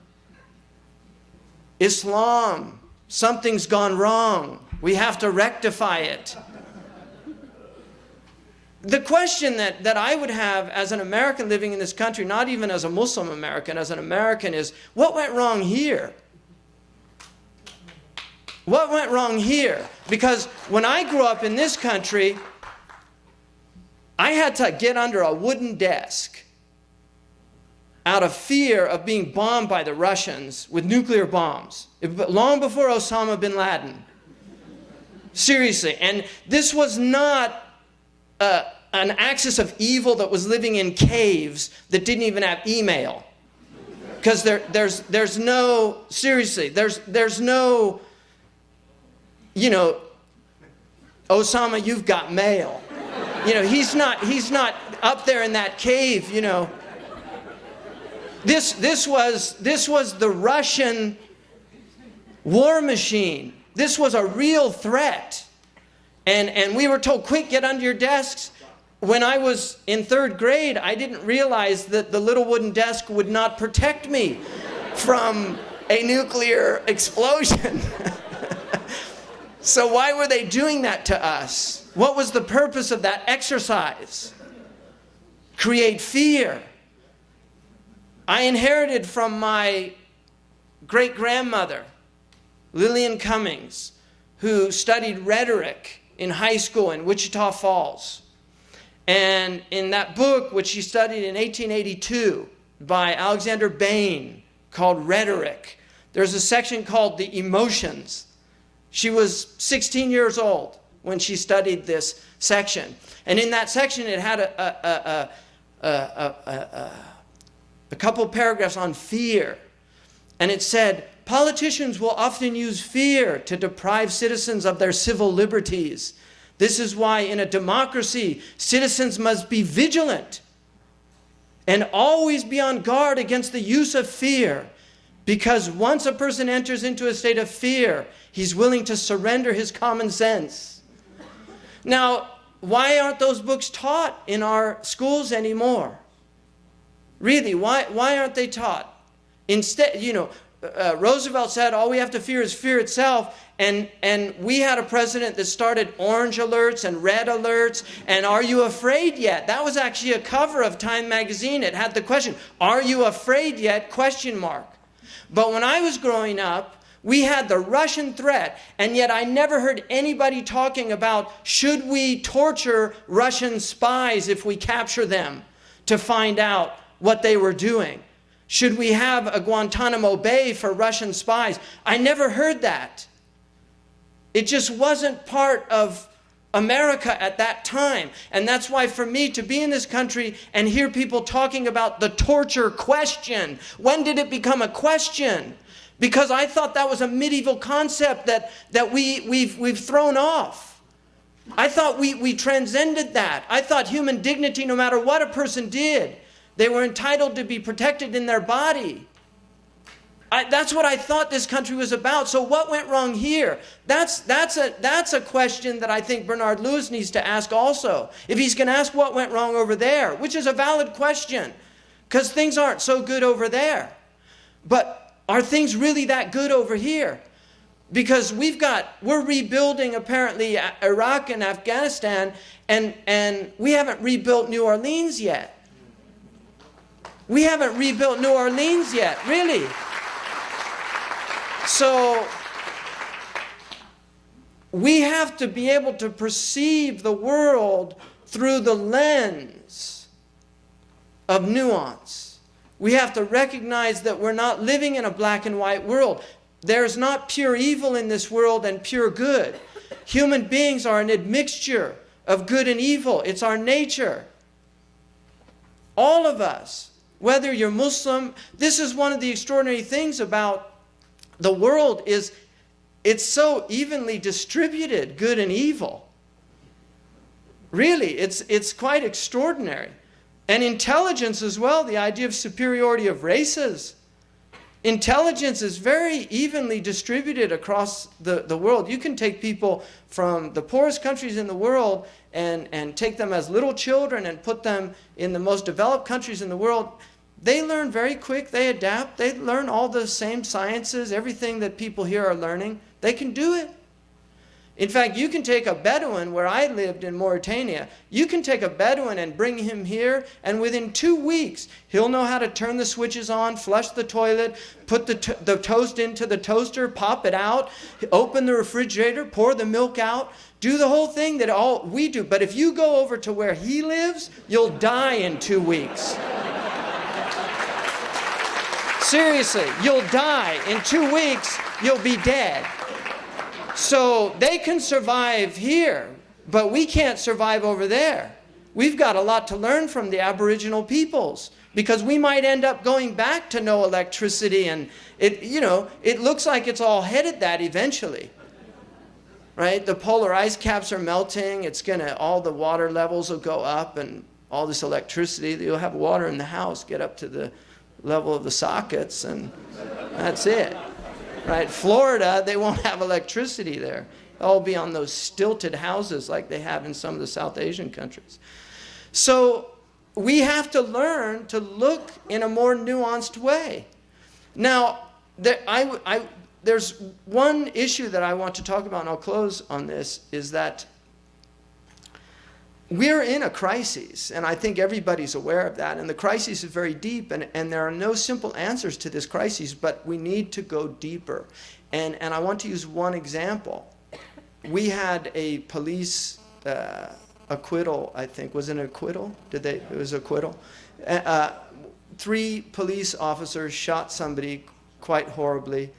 Islam, something's gone wrong. We have to rectify it. The question that I would have as an American living in this country, not even as a Muslim American, as an American, is what went wrong here? What went wrong here? Because when I grew up in this country, I had to get under a wooden desk out of fear of being bombed by the Russians with nuclear bombs, long before Osama bin Laden. Seriously. And this was not an axis of evil that was living in caves that didn't even have email. Because there's no, seriously, there's no, you know, Osama, you've got mail. You know, he's not up there in that cave, you know. This was the Russian war machine. This was a real threat. And we were told, quick, get under your desks. When I was in 3rd grade, I didn't realize that the little wooden desk would not protect me from a nuclear explosion. So why were they doing that to us? What was the purpose of that exercise? create fear. I inherited from my great-grandmother, Lillian Cummings, who studied rhetoric in high school in Wichita Falls. And in that book, which she studied in 1882 by Alexander Bain, called Rhetoric, there's a section called The Emotions. She was 16 years old when she studied this section. And in that section, it had a couple paragraphs on fear. And it said, politicians will often use fear to deprive citizens of their civil liberties. This is why in a democracy, citizens must be vigilant and always be on guard against the use of fear. Because once a person enters into a state of fear, he's willing to surrender his common sense. Now, why aren't those books taught in our schools anymore? Really, why aren't they taught? Instead, Roosevelt said all we have to fear is fear itself. And we had a president that started orange alerts and red alerts. And are you afraid yet? That was actually a cover of Time magazine. It had the question, are you afraid yet? ? But when I was growing up, we had the Russian threat, and yet I never heard anybody talking about, should we torture Russian spies if we capture them to find out what they were doing? Should we have a Guantanamo Bay for Russian spies? I never heard that. It just wasn't part of America at that time. And that's why for me to be in this country and hear people talking about the torture question, when did it become a question? Because I thought that was a medieval concept that we've thrown off. I thought we transcended that. I thought human dignity, no matter what a person did, they were entitled to be protected in their body. That's what I thought this country was about. So what went wrong here? That's a question that I think Bernard Lewis needs to ask also. If he's going to ask what went wrong over there, which is a valid question, because things aren't so good over there. But are things really that good over here? Because we're rebuilding apparently Iraq and Afghanistan, and we haven't rebuilt New Orleans yet. We haven't rebuilt New Orleans yet, really. So we have to be able to perceive the world through the lens of nuance. We have to recognize that we're not living in a black and white world. There's not pure evil in this world and pure good. Human beings are an admixture of good and evil. It's our nature. All of us, whether you're Muslim, this is one of the extraordinary things about the world is it's so evenly distributed, good and evil. Really, it's quite extraordinary. And intelligence as well, the idea of superiority of races. Intelligence is very evenly distributed across the world. You can take people from the poorest countries in the world and take them as little children and put them in the most developed countries in the world. They learn very quick, they adapt, they learn all the same sciences, everything that people here are learning. They can do it. In fact, you can take a Bedouin, where I lived in Mauritania, you can take a Bedouin and bring him here, and within 2 weeks, he'll know how to turn the switches on, flush the toilet, put the toast into the toaster, pop it out, open the refrigerator, pour the milk out, do the whole thing that all we do. But if you go over to where he lives, you'll die in 2 weeks. Seriously, you'll die. In 2 weeks, you'll be dead. So they can survive here, but we can't survive over there. We've got a lot to learn from the Aboriginal peoples, because we might end up going back to no electricity, and it looks like it's all headed that eventually. Right? The polar ice caps are melting. All the water levels will go up, and all this electricity, you'll have water in the house get up to the level of the sockets, and that's it. Right? Florida, they won't have electricity there. They'll be on those stilted houses like they have in some of the South Asian countries. So we have to learn to look in a more nuanced way. Now, there's one issue that I want to talk about, and I'll close on this, is that we're in a crisis, and I think everybody's aware of that, and the crisis is very deep, and there are no simple answers to this crisis, but we need to go deeper. And I want to use one example. We had a police acquittal, I think. Was it an acquittal? It was acquittal. 3 police officers shot somebody quite horribly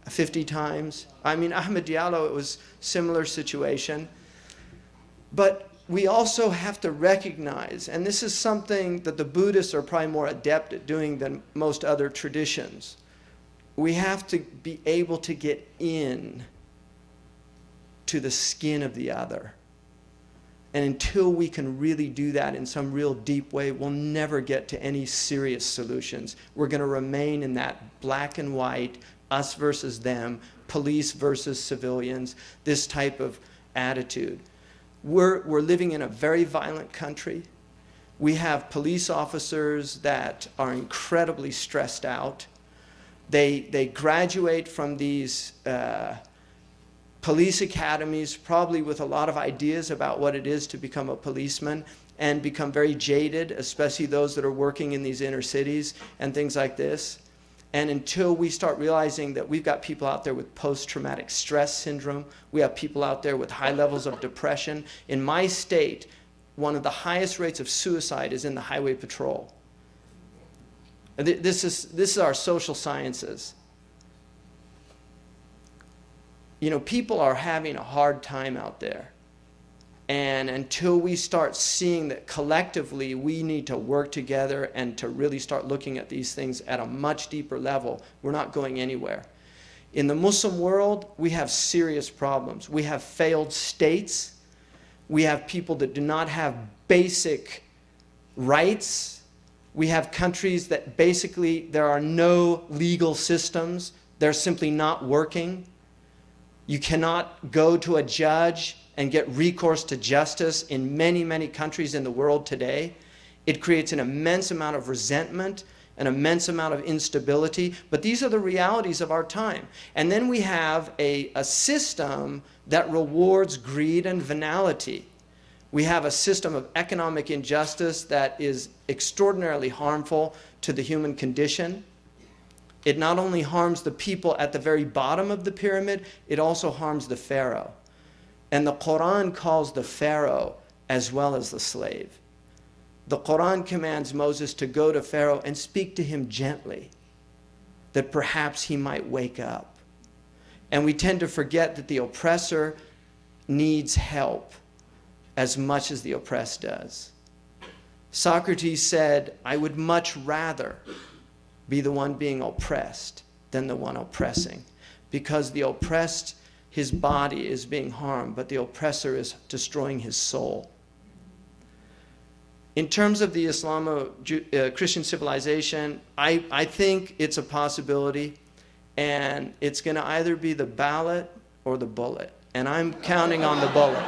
50 times. I mean, Ahmed Diallo, it was similar situation. But we also have to recognize, and this is something that the Buddhists are probably more adept at doing than most other traditions, we have to be able to get in to the skin of the other. And until we can really do that in some real deep way, we'll never get to any serious solutions. We're going to remain in that black and white, us versus them, police versus civilians, this type of attitude. We're living in a very violent country. We have police officers that are incredibly stressed out. They graduate from these police academies probably with a lot of ideas about what it is to become a policeman and become very jaded, especially those that are working in these inner cities and things like this. And until we start realizing that we've got people out there with post-traumatic stress syndrome, we have people out there with high levels of depression. In my state, one of the highest rates of suicide is in the highway patrol. This is our social sciences. You know, people are having a hard time out there. And until we start seeing that collectively we need to work together and to really start looking at these things at a much deeper level, we're not going anywhere. In the Muslim world, we have serious problems. We have failed states. We have people that do not have basic rights. We have countries that basically there are no legal systems. They're simply not working. You cannot go to a judge and get recourse to justice in many, many countries in the world today. It creates an immense amount of resentment, an immense amount of instability, but these are the realities of our time. And then we have a system that rewards greed and venality. We have a system of economic injustice that is extraordinarily harmful to the human condition. It not only harms the people at the very bottom of the pyramid, it also harms the pharaoh. And the Quran calls the pharaoh as well as the slave. The Quran commands Moses to go to Pharaoh and speak to him gently, that perhaps he might wake up. And we tend to forget that the oppressor needs help as much as the oppressed does. Socrates said, I would much rather be the one being oppressed than the one oppressing, because the oppressed, his body is being harmed, but the oppressor is destroying his soul. In terms of the Islamo-Christian civilization, I think it's a possibility, and it's going to either be the ballot or the bullet, and I'm counting on the bullet.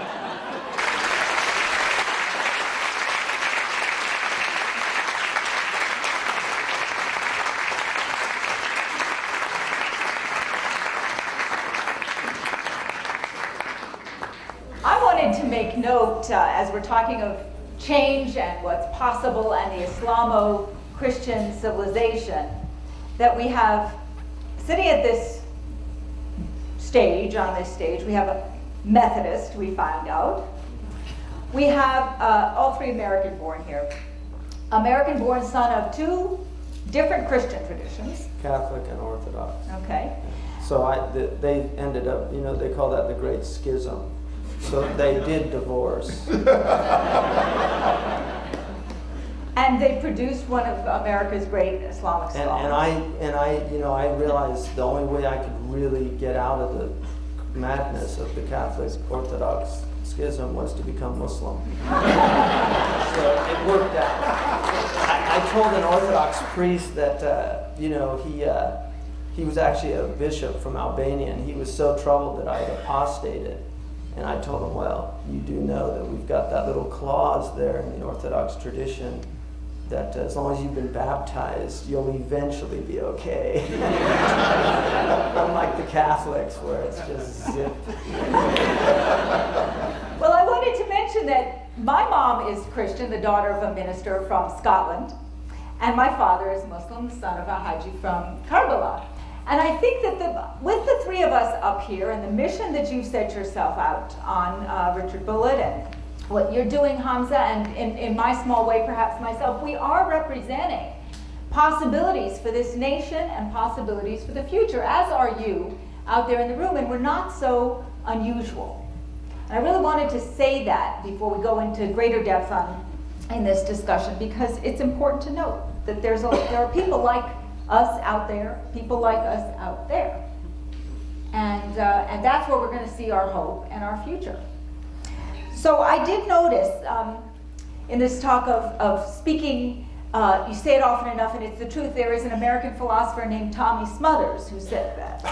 To make note, as we're talking of change and what's possible and the Islamo-Christian civilization, that we have, sitting at this stage, on this stage, we have a Methodist, we found out. We have all 3 American-born here. American-born son of 2 different Christian traditions. Catholic and Orthodox. Okay. So they ended up, they call that the Great Schism. So they did divorce. And they produced one of America's great Islamic scholars. I realized the only way I could really get out of the madness of the Catholic Orthodox schism was to become Muslim. So it worked out. I told an Orthodox priest that he was actually a bishop from Albania, and he was so troubled that I had apostated. And I told him, well, you do know that we've got that little clause there in the Orthodox tradition that as long as you've been baptized, you'll eventually be okay. Unlike the Catholics, where it's just zip. Well, I wanted to mention that my mom is Christian, the daughter of a minister from Scotland, and my father is Muslim, the son of a Haji from Karbala. And I think that with the three of us up here and the mission that you've set yourself out on, Richard Bulliet, and what you're doing, Hamza, and in my small way, perhaps myself, we are representing possibilities for this nation and possibilities for the future, as are you out there in the room, and we're not so unusual. And I really wanted to say that before we go into greater depth in this discussion, because it's important to note that there are people like us out there, people like us out there. And that's where we're going to see our hope and our future. So I did notice in this talk of speaking, you say it often enough, and it's the truth. There is an American philosopher named Tommy Smothers who said that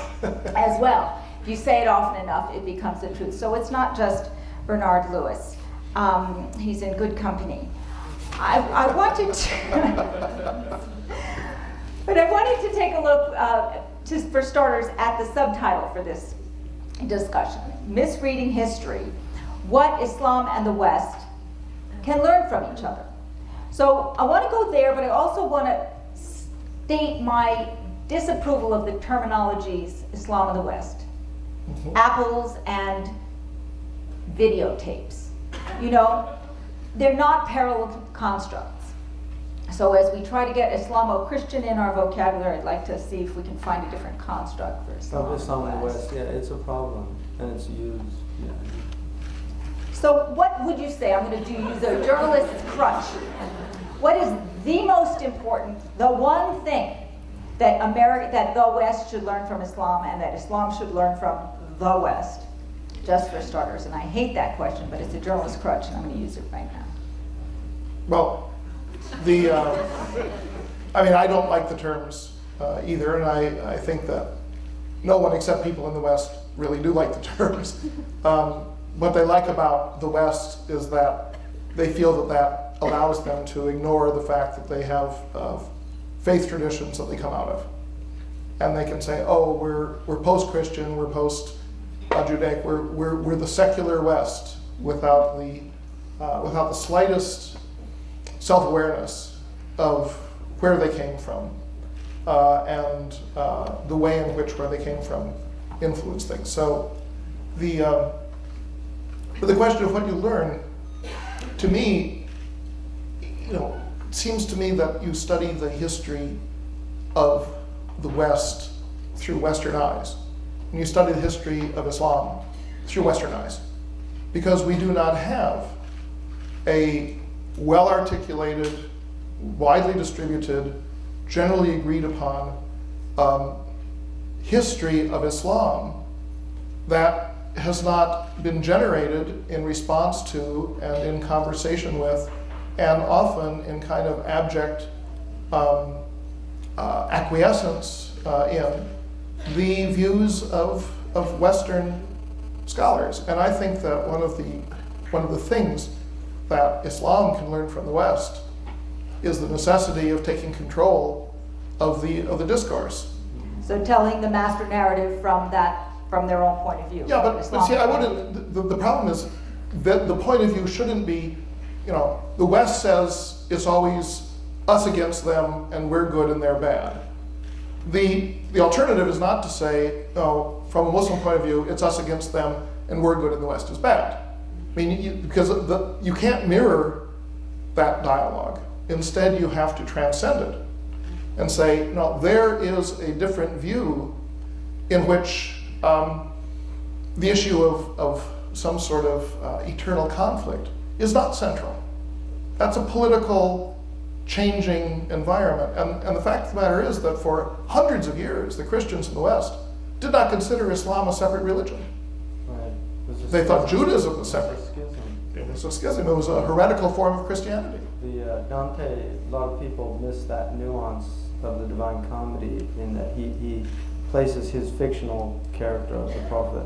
as well. If you say it often enough, it becomes the truth. So it's not just Bernard Lewis. He's in good company. I wanted to, but I wanted to take a look, just for starters, at the subtitle for this discussion: Misreading History, What Islam and the West Can Learn from Each Other. So I want to go there, but I also want to state my disapproval of the terminologies Islam and the West, apples and videotapes. You know, they're not parallel constructs. So as we try to get Islamo-Christian in our vocabulary, I'd like to see if we can find a different construct for Islam Islam and the West. yeah, it's a problem, and it's used. Yeah. So what would you say? I'm going to use a journalist's crutch. What is the most important, the one thing that the West should learn from Islam and that Islam should learn from the West? Just for starters. And I hate that question, but it's a journalist's crutch, and I'm going to use it right now. Well, I don't like the terms either, and I think that no one except people in the West really do like the terms. What they like about the West is that they feel that allows them to ignore the fact that they have faith traditions that they come out of. And they can say, oh, we're post-Christian, we're post-Judaic, we're the secular West without the slightest self-awareness of where they came from and the way in which where they came from influenced things. So the question of what you learn, to me, it seems to me that you study the history of the West through Western eyes, and you study the history of Islam through Western eyes, because we do not have a well-articulated, widely distributed, generally agreed upon history of Islam that has not been generated in response to and in conversation with, and often in kind of abject acquiescence in the views of Western scholars. And I think that one of the things that Islam can learn from the West is the necessity of taking control of the discourse. So telling the master narrative from their own point of view. Yeah, but see, I wouldn't. The problem is that the point of view shouldn't be, the West says it's always us against them and we're good and they're bad. The alternative is not to say, from a Muslim point of view, it's us against them and we're good and the West is bad. I mean, because you can't mirror that dialogue. Instead, you have to transcend it and say, no, there is a different view in which the issue of some sort of eternal conflict is not central. That's a political changing environment. And the fact of the matter is that for hundreds of years, the Christians in the West did not consider Islam a separate religion. Right. They thought Judaism was separate. Schism. It was a schism. It was a heretical form of Christianity. The Dante, a lot of people miss that nuance of the Divine Comedy in that he places his fictional character of the prophet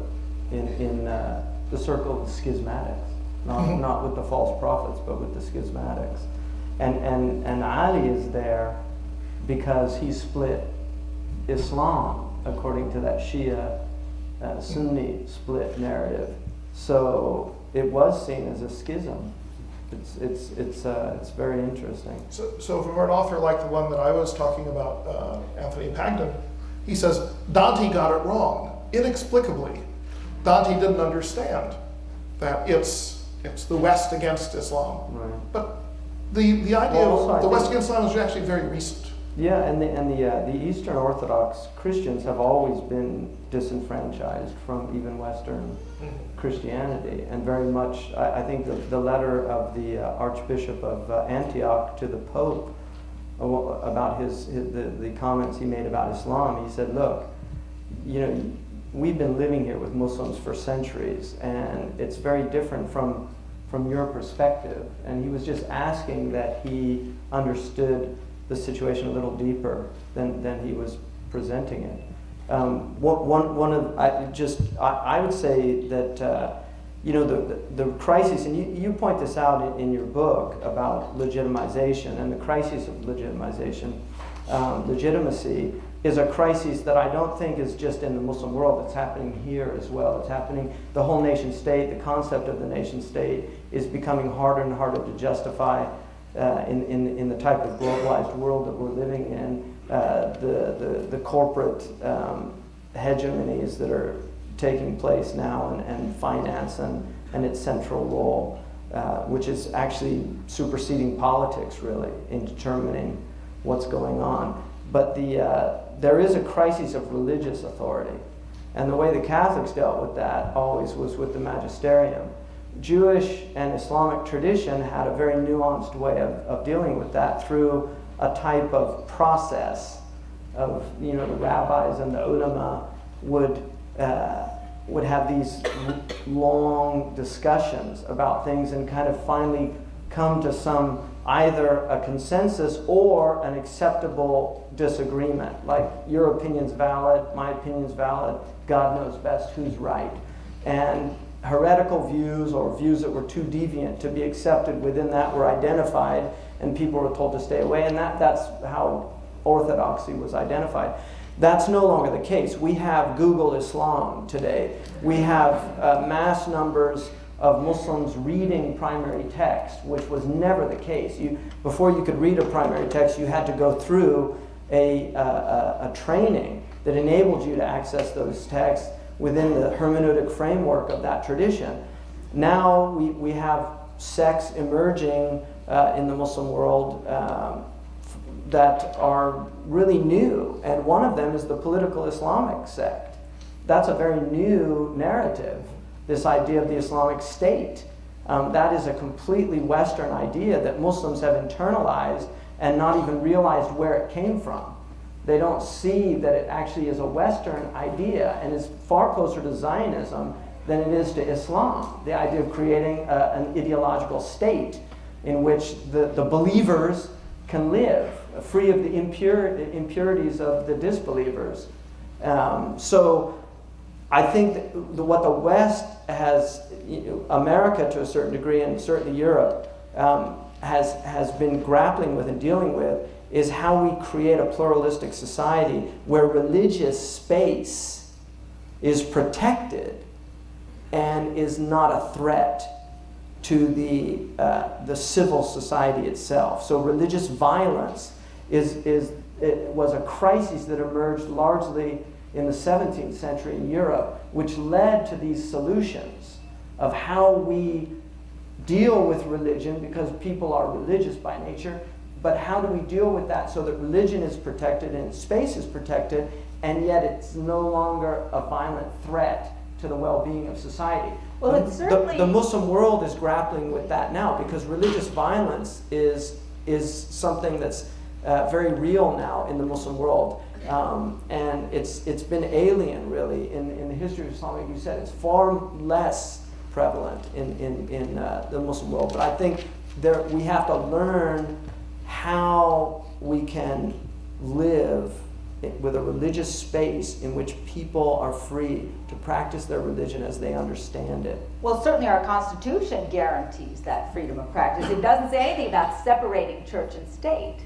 in the circle of the schismatics, not with the false prophets, but with the schismatics. And Ali is there because he split Islam according to that Shia Sunni split narrative. So it was seen as a schism It's very interesting. So for an author like the one that I was talking about, Anthony Pagden, he says Dante got it wrong, inexplicably. Dante didn't understand that it's the West against Islam. Right. But the idea Also, of the I West think- against Islam is actually very recent. Yeah, and the Eastern Orthodox Christians have always been disenfranchised from even Western Christianity, and very much. I think the letter of the Archbishop of Antioch to the Pope about the comments he made about Islam. He said, "Look, we've been living here with Muslims for centuries, and it's very different from your perspective." And he was just asking that he understood the situation a little deeper than he was presenting it. I would say that the crisis, and you point this out in your book about legitimization and the crisis of legitimization, legitimacy is a crisis that I don't think is just in the Muslim world. It's happening here as well. It's happening. The whole nation state, the concept of the nation state, is becoming harder and harder to justify. In the type of globalized world that we're living in, the corporate hegemonies that are taking place now, and finance and its central role, which is actually superseding politics really in determining what's going on. But there is a crisis of religious authority, and the way the Catholics dealt with that always was with the magisterium. Jewish and Islamic tradition had a very nuanced way of dealing with that through a type of process of, the rabbis and the ulama would have these long discussions about things and kind of finally come to either a consensus or an acceptable disagreement. Like, your opinion's valid, my opinion's valid, God knows best who's right. And heretical views or views that were too deviant to be accepted within that were identified, and people were told to stay away, and that's how orthodoxy was identified. That's no longer the case. We have Google Islam today. We have mass numbers of Muslims reading primary text, which was never the case. Before you could read a primary text, you had to go through a training that enabled you to access those texts within the hermeneutic framework of that tradition. Now we have sects emerging in the Muslim world that are really new, and one of them is the political Islamic sect. That's a very new narrative, this idea of the Islamic State. That is a completely Western idea that Muslims have internalized and not even realized where it came from. They don't see that it actually is a Western idea and is far closer to Zionism than it is to Islam. The idea of creating an ideological state in which the believers can live free of the impurities of the disbelievers. So I think that what the West has, America to a certain degree, and certainly Europe, has been grappling with and dealing with, is how we create a pluralistic society where religious space is protected and is not a threat to the civil society itself. So religious violence was a crisis that emerged largely in the 17th century in Europe, which led to these solutions of how we deal with religion, because people are religious by nature, but how do we deal with that so that religion is protected and space is protected, and yet it's no longer a violent threat to the well-being of society? Well, it's certainly... The Muslim world is grappling with that now, because religious violence is something that's very real now in the Muslim world. And it's been alien, really, in the history of Islam. Like you said, it's far less prevalent in the Muslim world. But I think we have to learn how we can live with a religious space in which people are free to practice their religion as they understand it. Well, certainly our Constitution guarantees that freedom of practice. It doesn't say anything about separating church and state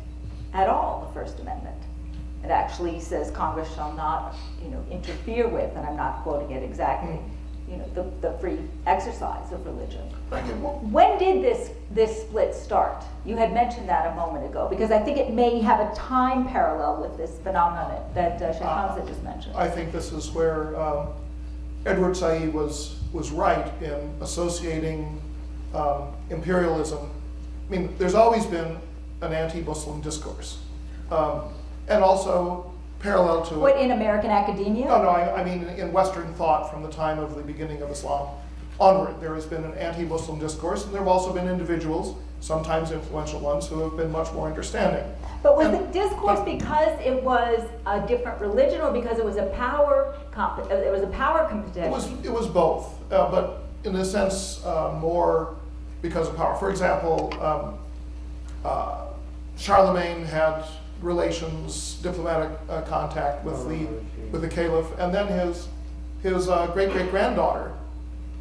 at all, the First Amendment. It actually says Congress shall not, interfere with, and I'm not quoting it exactly, the free exercise of religion. Thank you. When did this split start? You had mentioned that a moment ago, because I think it may have a time parallel with this phenomenon that Sheikh Hamza just mentioned. I think this is where Edward Said was right in associating imperialism. I mean, there's always been an anti-Muslim discourse, and also parallel to What, it. in American academia? No, I mean in Western thought from the time of the beginning of Islam onward. There has been an anti-Muslim discourse, and there have also been individuals, sometimes influential ones, who have been much more understanding. But was the discourse because it was a different religion, or because it was a power competition? It was both, but in a sense more because of power. For example, Charlemagne had relations, diplomatic contact with the caliph, and then his great-great-granddaughter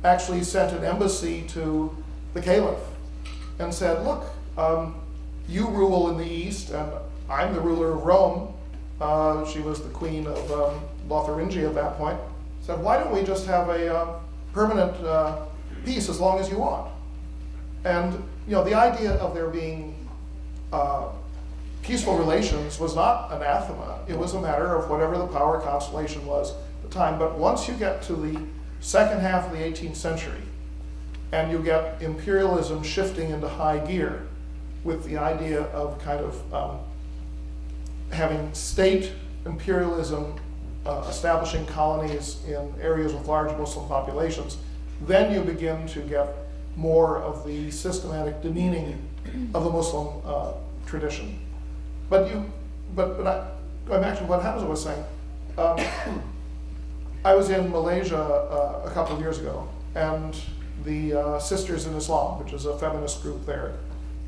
actually sent an embassy to the caliph and said, look, you rule in the East, and I'm the ruler of Rome. She was the queen of Lotharingia at that point. Said, why don't we just have a permanent peace as long as you want? And the idea of there being peaceful relations was not anathema. It was a matter of whatever the power constellation was at the time. But once you get to the second half of the 18th century, and you get imperialism shifting into high gear with the idea of kind of having state imperialism establishing colonies in areas with large Muslim populations, then you begin to get more of the systematic demeaning of the Muslim tradition. But going back to what Hamza was saying, I was in Malaysia a couple of years ago, and the Sisters in Islam, which is a feminist group there,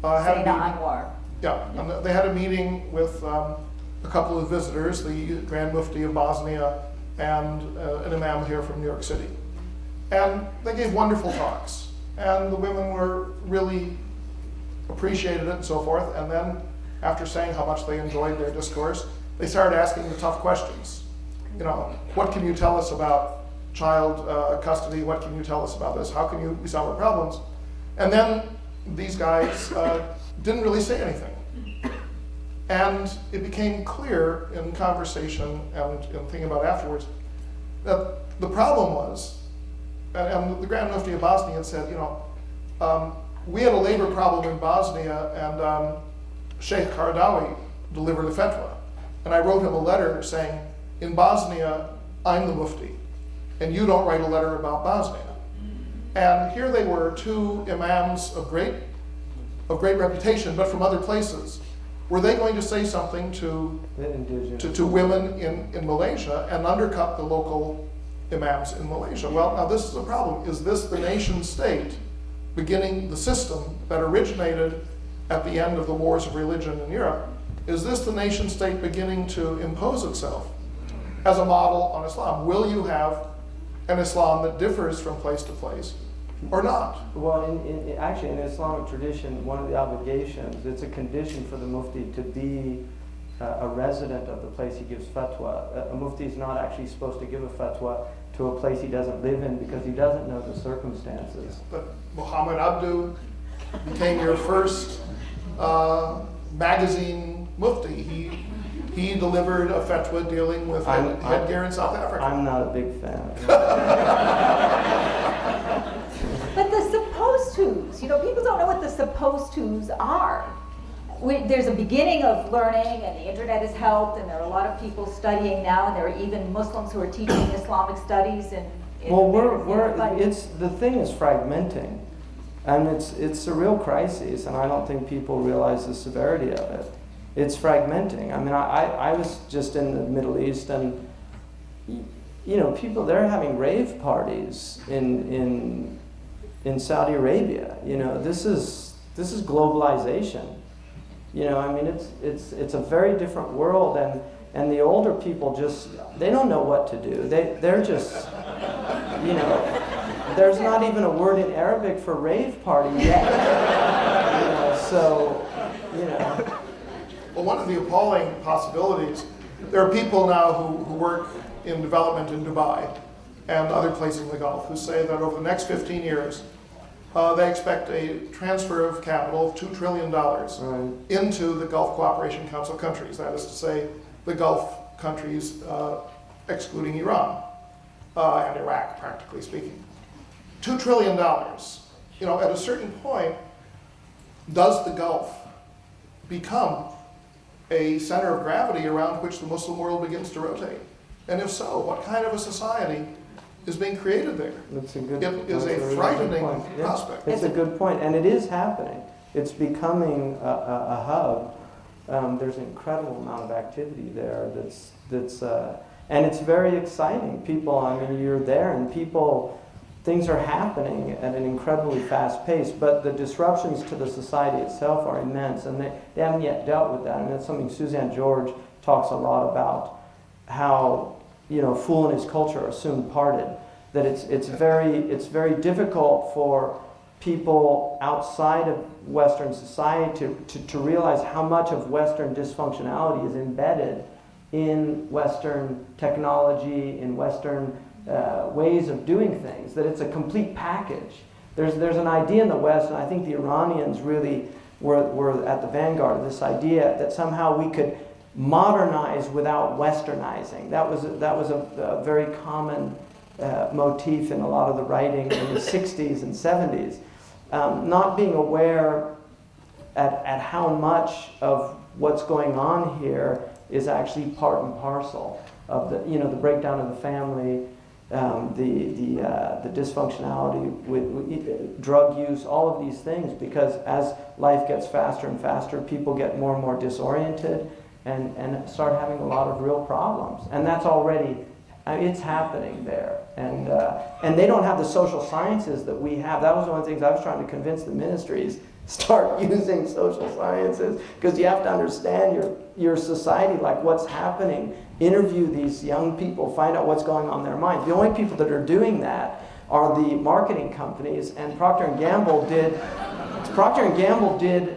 had a meeting. Anwar. Yeah, and they had a meeting with a couple of visitors, the Grand Mufti of Bosnia and an imam here from New York City. And they gave wonderful talks, and the women were really appreciated it and so forth. And then after saying how much they enjoyed their discourse, they started asking the tough questions. What can you tell us about child custody? What can you tell us about this? How can you resolve our problems? And then these guys didn't really say anything. And it became clear in conversation and in thinking about it afterwards that the problem was, and the Grand Mufti of Bosnia had said, we had a labor problem in Bosnia, and Sheikh Qaradawi delivered a fatwa. And I wrote him a letter saying, in Bosnia, I'm the Mufti, and you don't write a letter about Bosnia. And here they were, two imams of great reputation, but from other places. Were they going to say something to women in Malaysia and undercut the local imams in Malaysia? Well, now this is a problem. Is this the nation state beginning the system that originated at the end of the wars of religion in Europe? Is this the nation state beginning to impose itself as a model on Islam? Will you have an Islam that differs from place to place or not? Well, actually, in the Islamic tradition, one of the obligations, it's a condition for the mufti to be a resident of the place he gives fatwa. A mufti is not actually supposed to give a fatwa to a place he doesn't live in because he doesn't know the circumstances. But Muhammad Abdu became your first magazine mufti. He delivered a fatwa dealing with headgear in South Africa. I'm not a big fan. But the supposed tos, people don't know what the supposed tos are. There's a beginning of learning, and the internet has helped, and there are a lot of people studying now, and there are even Muslims who are teaching Islamic studies. The thing is fragmenting, and it's a real crisis, and I don't think people realize the severity of it. It's fragmenting. I mean, I was just in the Middle East, and people there having rave parties in Saudi Arabia. This is globalization. It's a very different world, and the older people they don't know what to do. They're just, there's not even a word in Arabic for rave party yet. Well, one of the appalling possibilities, there are people now who work in development in Dubai, and other places in the Gulf, who say that over the next 15 years, they expect a transfer of capital of $2 trillion into the Gulf Cooperation Council countries. That is to say, the Gulf countries excluding Iran and Iraq, practically speaking. $2 trillion. You know, at a certain point, does the Gulf become a center of gravity around which the Muslim world begins to rotate? And if so, what kind of a society is being created there? That's a good. It is a really frightening good point. prospect. It's a good point, and it is happening. It's becoming a hub. There's an incredible amount of activity there. And it's very exciting. People, I mean, you're there, and things are happening at an incredibly fast pace. But the disruptions to the society itself are immense, and they haven't yet dealt with that. And that's something Suzanne George talks a lot about. How, you know, fool and his culture are soon parted. That it's very difficult for people outside of Western society to realize how much of Western dysfunctionality is embedded in Western technology, in Western ways of doing things. That it's a complete package. There's an idea in the West, and I think the Iranians really were at the vanguard of this idea that somehow we could modernize without westernizing. That was a very common motif in a lot of the writing in the 60s and 70s. Not being aware at how much of what's going on here is actually part and parcel of the breakdown of the family, the dysfunctionality with drug use, all of these things, because as life gets faster and faster, people get more and more disoriented and start having a lot of real problems. And that's already, it's happening there. And they don't have the social sciences that we have. That was one of the things I was trying to convince the ministries, start using social sciences, because you have to understand your society, like what's happening. Interview these young people, find out what's going on in their minds. The only people that are doing that are the marketing companies, and Procter & Gamble did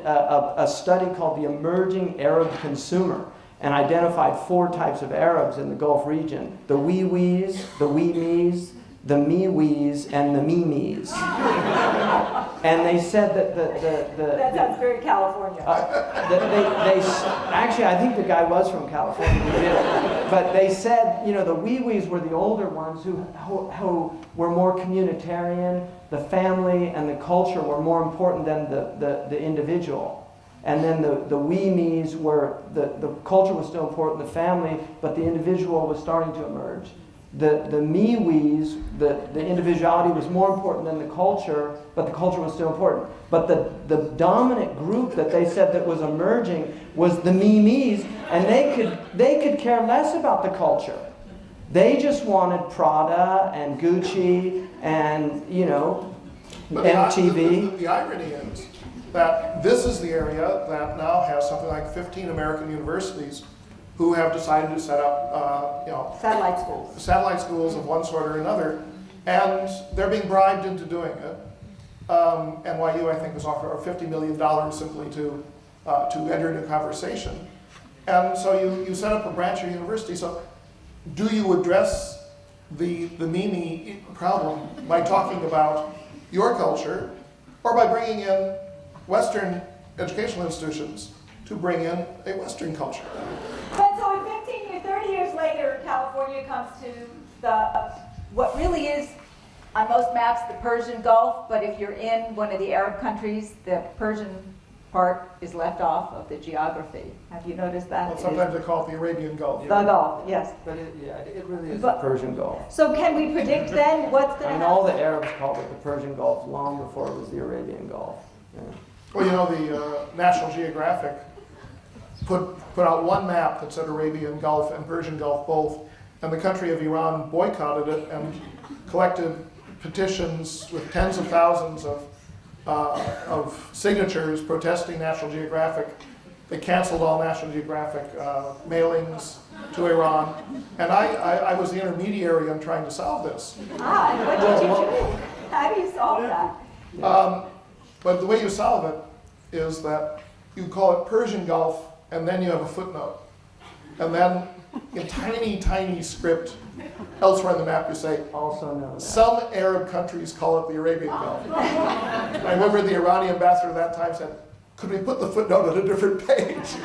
a study called the Emerging Arab Consumer and identified 4 types of Arabs in the Gulf region: the wee-wees, the wee-mees, the me-wees, and the me-mees. And they said that that sounds very California. Actually, I think the guy was from California who did it. But they said, the wee-wees were the older ones who were more communitarian. The family and the culture were more important than the individual. And then the we-me's were, the culture was still important, the family, but the individual was starting to emerge. The me-we's, the individuality was more important than the culture, but the culture was still important. But the dominant group that they said that was emerging was the me-me's, and they could care less about the culture. They just wanted Prada and Gucci and, MTV. The irony is that this is the area that now has something like 15 American universities who have decided to set up, satellite schools of one sort or another, and they're being bribed into doing it. NYU, I think, was offered $50 million simply to enter into conversation. And so you set up a branch of university. So do you address the Mimi problem by talking about your culture, or by bringing in Western educational institutions to bring in a Western culture? But so 15 or 30 years later, California comes to what really is, on most maps, the Persian Gulf, but if you're in one of the Arab countries, the Persian part is left off of the geography. Have you noticed that? Well, sometimes they call it the Arabian Gulf. The Gulf, yes. But it really is the Persian Gulf. So can we predict then what's going to happen? All the Arabs called it the Persian Gulf long before it was the Arabian Gulf. Yeah. Well, the National Geographic put out one map that said Arabian Gulf and Persian Gulf both, and the country of Iran boycotted it and collected petitions with tens of thousands of signatures protesting National Geographic. They canceled all National Geographic mailings to Iran, and I was the intermediary in trying to solve this. And what did you do? How do you solve that? But the way you solve it is that you call it Persian Gulf, and then you have a footnote. And then in tiny, tiny script, elsewhere on the map you say, Also know that. some Arab countries call it the Arabian Gulf. I remember the Iranian ambassador at that time said, could we put the footnote on a different page?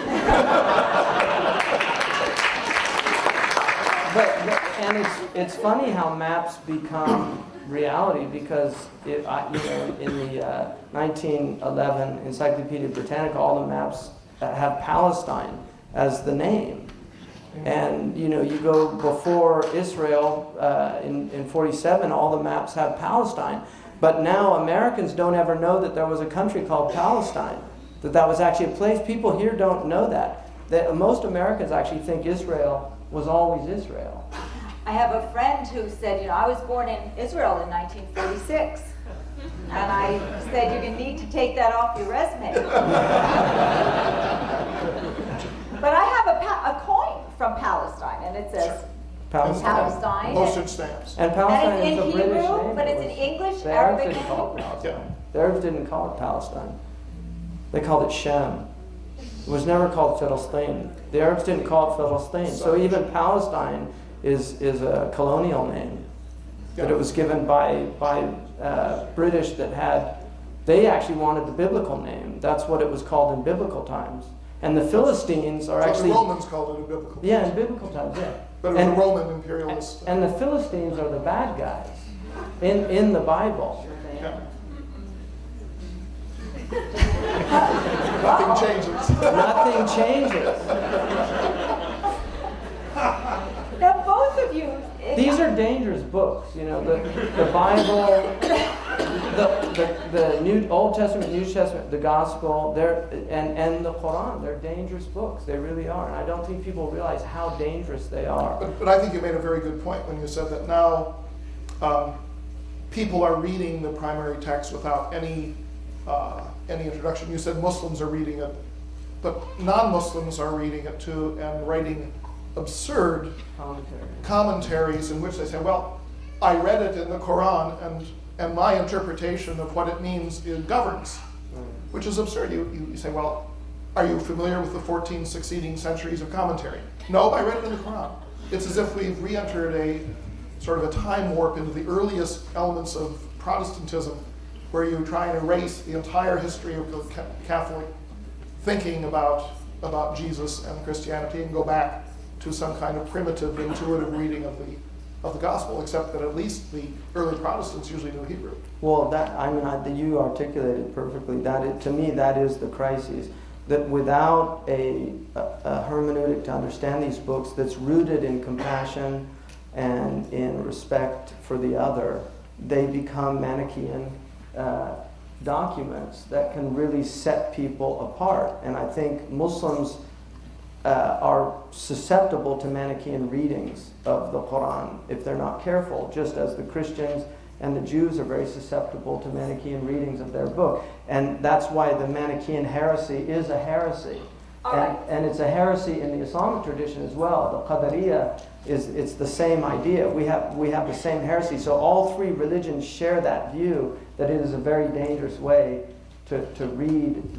And it's funny how maps become reality, because in the 1911 Encyclopedia Britannica, all the maps have Palestine as the name. And you go before Israel in 47, all the maps have Palestine. But now Americans don't ever know that there was a country called Palestine, that was actually a place. People here don't know that. Most Americans actually think Israel was always Israel. I have a friend who said, I was born in Israel in 1946. And I said, you're going to need to take that off your resume. But I have a coin from Palestine, and it says Palestine. Postage stamps. And Palestine And it's is a in British Hebrew, name. but it's It in was- English, The Arabs Arabic, didn't and call it Palestine. Yeah. The Arabs didn't call it Palestine. They called it Shem. It was never called Philistine. The Arabs didn't call it Philistine. So even Palestine is a colonial name. That it was given by British they actually wanted the biblical name. That's what it was called in biblical times. And the Philistines are So actually... the Romans called it a biblical. Yeah, in biblical times, yeah. But it was a Roman imperialist. And the Philistines are the bad guys in the Bible. Yeah. Nothing changes. Nothing changes. Now, both of you... These are dangerous books. The Bible, the Old Testament, New Testament, the Gospel, and the Quran. They're dangerous books. They really are. And I don't think people realize how dangerous they are. But I think you made a very good point when you said that now people are reading the primary text without any introduction. You said Muslims are reading it, but non-Muslims are reading it too and writing absurd commentaries in which they say, well, I read it in the Quran and my interpretation of what it means governs, which is absurd. You say, well, are you familiar with the 14 succeeding centuries of commentary? No, I read it in the Quran. It's as if we've re-entered a sort of a time warp into the earliest elements of Protestantism, where you try and erase the entire history of the Catholic thinking about Jesus and Christianity and go back to some kind of primitive, intuitive reading of the gospel, except that at least the early Protestants usually knew Hebrew. Well, you articulated perfectly. To me, that is the crisis. That without a hermeneutic to understand these books that's rooted in compassion and in respect for the other, they become Manichaean documents that can really set people apart. And I think Muslims are susceptible to Manichaean readings of the Quran if they're not careful, just as the Christians and the Jews are very susceptible to Manichaean readings of their book. And that's why the Manichaean heresy is a heresy. And it's a heresy in the Islamic tradition as well. The Qadariyya it's the same idea. We have the same heresy. So all three religions share that view that it is a very dangerous way to read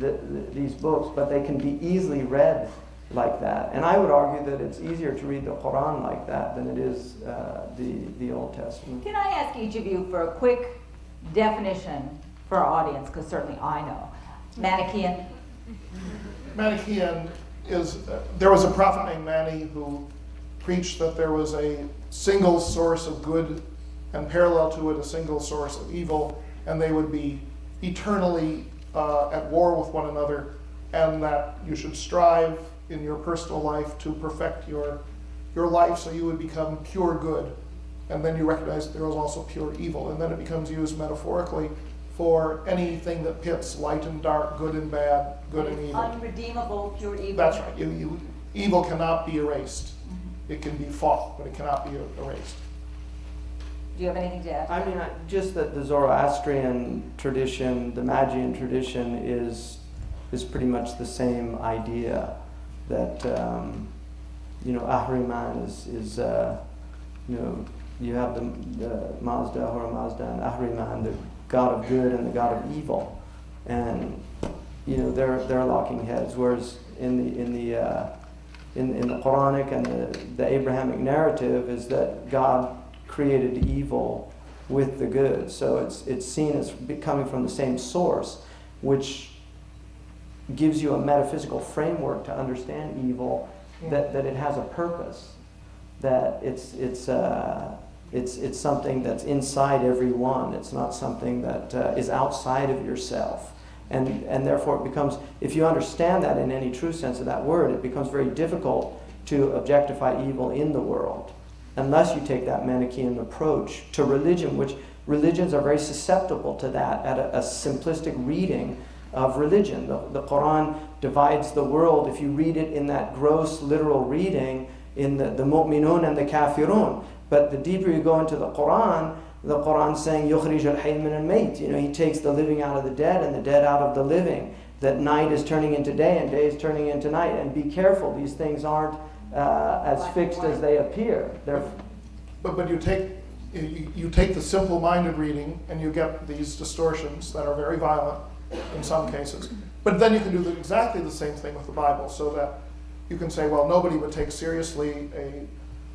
these books, but they can be easily read like that. And I would argue that it's easier to read the Quran like that than it is the Old Testament. Can I ask each of you for a quick definition for our audience, because certainly I know. Manichaean? Manichaean is, there was a prophet named Mani who preached that there was a single source of good and parallel to it a single source of evil, and they would be eternally at war with one another, and that you should strive in your personal life to perfect your life so you would become pure good. And then you recognize that there is also pure evil, and then it becomes used metaphorically for anything that pits light and dark, good and bad, good and evil. Unredeemable, pure evil. That's right. Evil cannot be erased. It can be fought, but it cannot be erased. Do you have anything to add? I mean, just that the Zoroastrian tradition, the Magian tradition is pretty much the same idea. That Ahriman is you have the Mazda, Ahura Mazda, and Ahriman, the god of good and the god of evil, and they're locking heads. Whereas in the in the Quranic and the Abrahamic narrative is that God created evil with the good. So it's seen as coming from the same source, which gives you a metaphysical framework to understand evil, that it has a purpose, that it's something that's inside everyone. It's not something that is outside of yourself. And therefore it becomes, if you understand that in any true sense of that word, it becomes very difficult to objectify evil in the world, unless you take that Manichaean approach to religion, which religions are very susceptible to that at a simplistic reading of religion. The Quran divides the world, if you read it in that gross literal reading, in the mu'minun and the kafirun. But the deeper you go into the Quran's saying, يُخْرِجُ الْحَيِّ مِنَ الْمَيْتِ. He takes the living out of the dead and the dead out of the living. That night is turning into day and day is turning into night. And be careful, these things aren't as fixed as they appear. But you take the simple-minded reading and you get these distortions that are very violent in some cases. But then you can do exactly the same thing with the Bible, so that you can say, well, nobody would take seriously a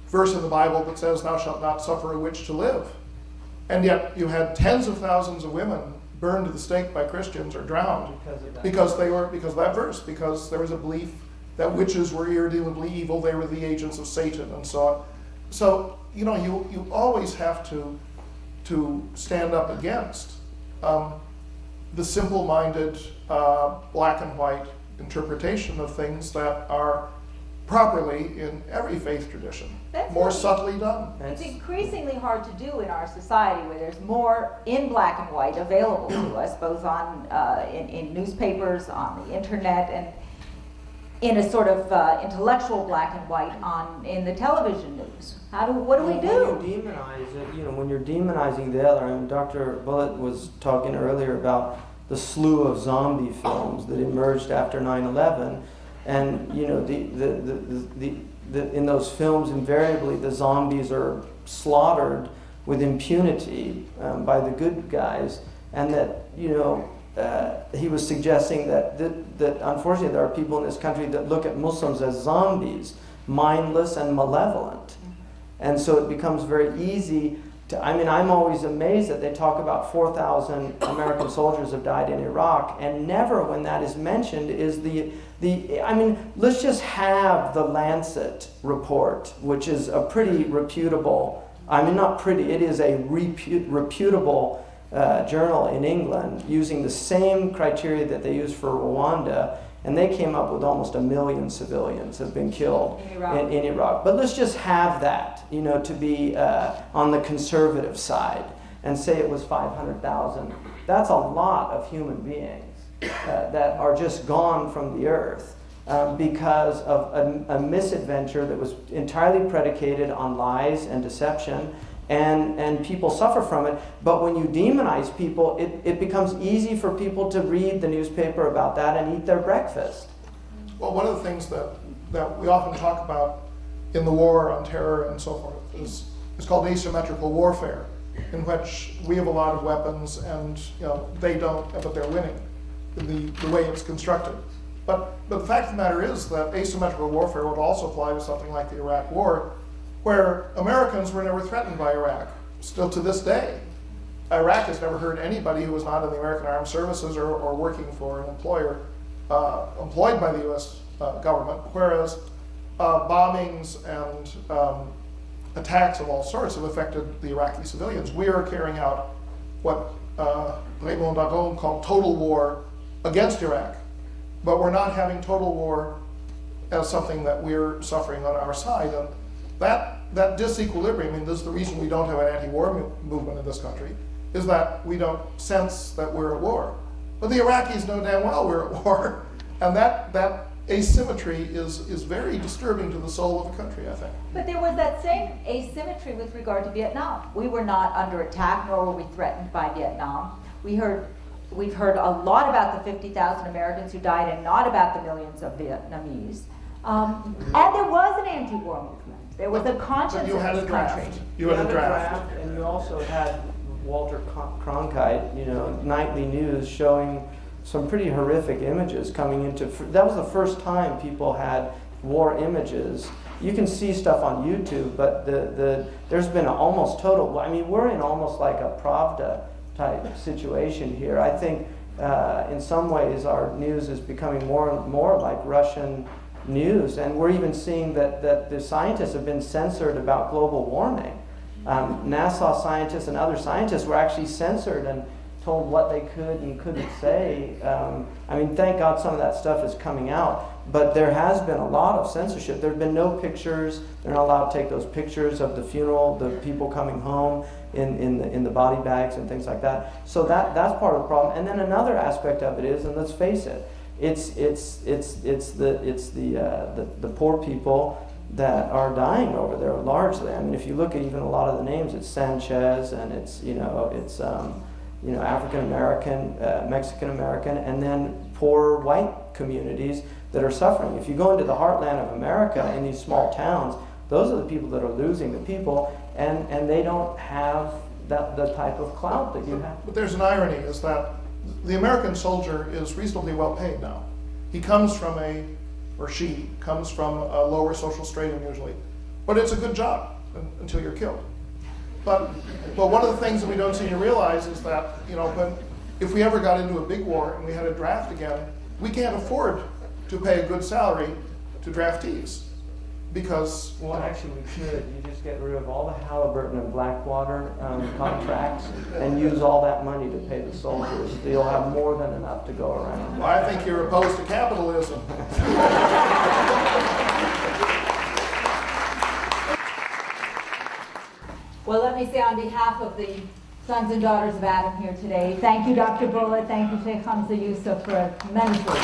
verse in the Bible that says, thou shalt not suffer a witch to live. And yet you had tens of thousands of women burned to the stake by Christians or drowned because of that verse, because there was a belief that witches were irredeemably evil, they were the agents of Satan, and so on. So, you always have to stand up against the simple-minded, black and white interpretation of things that are properly in every faith tradition, more subtly done. It's increasingly hard to do in our society, where there's more in black and white available to us, both on in newspapers, on the internet, and in a sort of intellectual black and white in the television news. What do we do? When you demonize it, when you're demonizing the other, Dr. Bulliet was talking earlier about the slew of zombie films that emerged after 9/11, and in those films, invariably the zombies are slaughtered with impunity by the good guys, and that he was suggesting that unfortunately there are people in this country that look at Muslims as zombies, mindless and malevolent. And so it becomes very easy to, I'm always amazed that they talk about 4,000 American soldiers have died in Iraq, and never when that is mentioned is let's just have the Lancet report, which is a pretty reputable, it is a reputable journal in England, using the same criteria that they use for Rwanda, and they came up with almost 1 million civilians have been killed in Iraq. But let's just have that, to be on the conservative side, and say it was 500,000. That's a lot of human beings that are just gone from the earth because of a misadventure that was entirely predicated on lies and deception. And people suffer from it. But when you demonize people, it becomes easy for people to read the newspaper about that and eat their breakfast. Well, one of the things that we often talk about in the war on terror and so forth is called asymmetrical warfare, in which we have a lot of weapons and they don't, but they're winning in the way it's constructed. But the fact of the matter is that asymmetrical warfare would also apply to something like the Iraq War, where Americans were never threatened by Iraq, still to this day. Iraq has never hurt anybody who was not in the American Armed Services or working for an employer employed by the U.S. Government, whereas bombings and attacks of all sorts have affected the Iraqi civilians. We are carrying out what Raymond Aron called total war against Iraq, but we're not having total war as something that we're suffering on our side. And that disequilibrium, this is the reason we don't have an anti-war movement in this country, is that we don't sense that we're at war. But the Iraqis know damn well we're at war, and that asymmetry is very disturbing to the soul of the country, I think. But there was that same asymmetry with regard to Vietnam. We were not under attack, nor were we threatened by Vietnam. We've heard a lot about the 50,000 Americans who died and not about the millions of Vietnamese. And there was an anti-war movement. There was a conscience in this country. You had a draft. And you also had Walter Cronkite, nightly news showing some pretty horrific images coming into. That was the first time people had war images. You can see stuff on YouTube, but there's been an almost total, I mean, we're in almost like a Pravda type situation here. I think in some ways our news is becoming more and more like Russian news, and we're even seeing that the scientists have been censored about global warming. NASA scientists and other scientists were actually censored and told what they could and couldn't say. I mean, thank God some of that stuff is coming out, but there has been a lot of censorship. There have been no pictures. They're not allowed to take those pictures of the funeral, the people coming home in the body bags and things like that. So that's part of the problem. And then another aspect of it is, and let's face it, it's the poor people that are dying over there largely. I mean, if you look at even a lot of the names, it's Sanchez, and it's African American, Mexican American, and then poor white communities that are suffering. If you go into the heartland of America in these small towns, those are the people that are losing the people, and they don't have the type of clout that you have. But there's an irony, is that the American soldier is reasonably well paid now. He comes from she comes from a lower social stratum usually, but it's a good job until you're killed. But one of the things that we don't seem to realize is that, if we ever got into a big war and we had a draft again, we can't afford to pay a good salary to draftees because... Well, actually we could. You just get rid of all the Halliburton and Blackwater contracts and use all that money to pay the soldiers. You'll have more than enough to go around. Well, I think you're opposed to capitalism. Well, let me say on behalf of the sons and daughters of Adam here today, thank you, Dr. Bulliet, thank you, Sheikh Hamza Yusuf, for a tremendously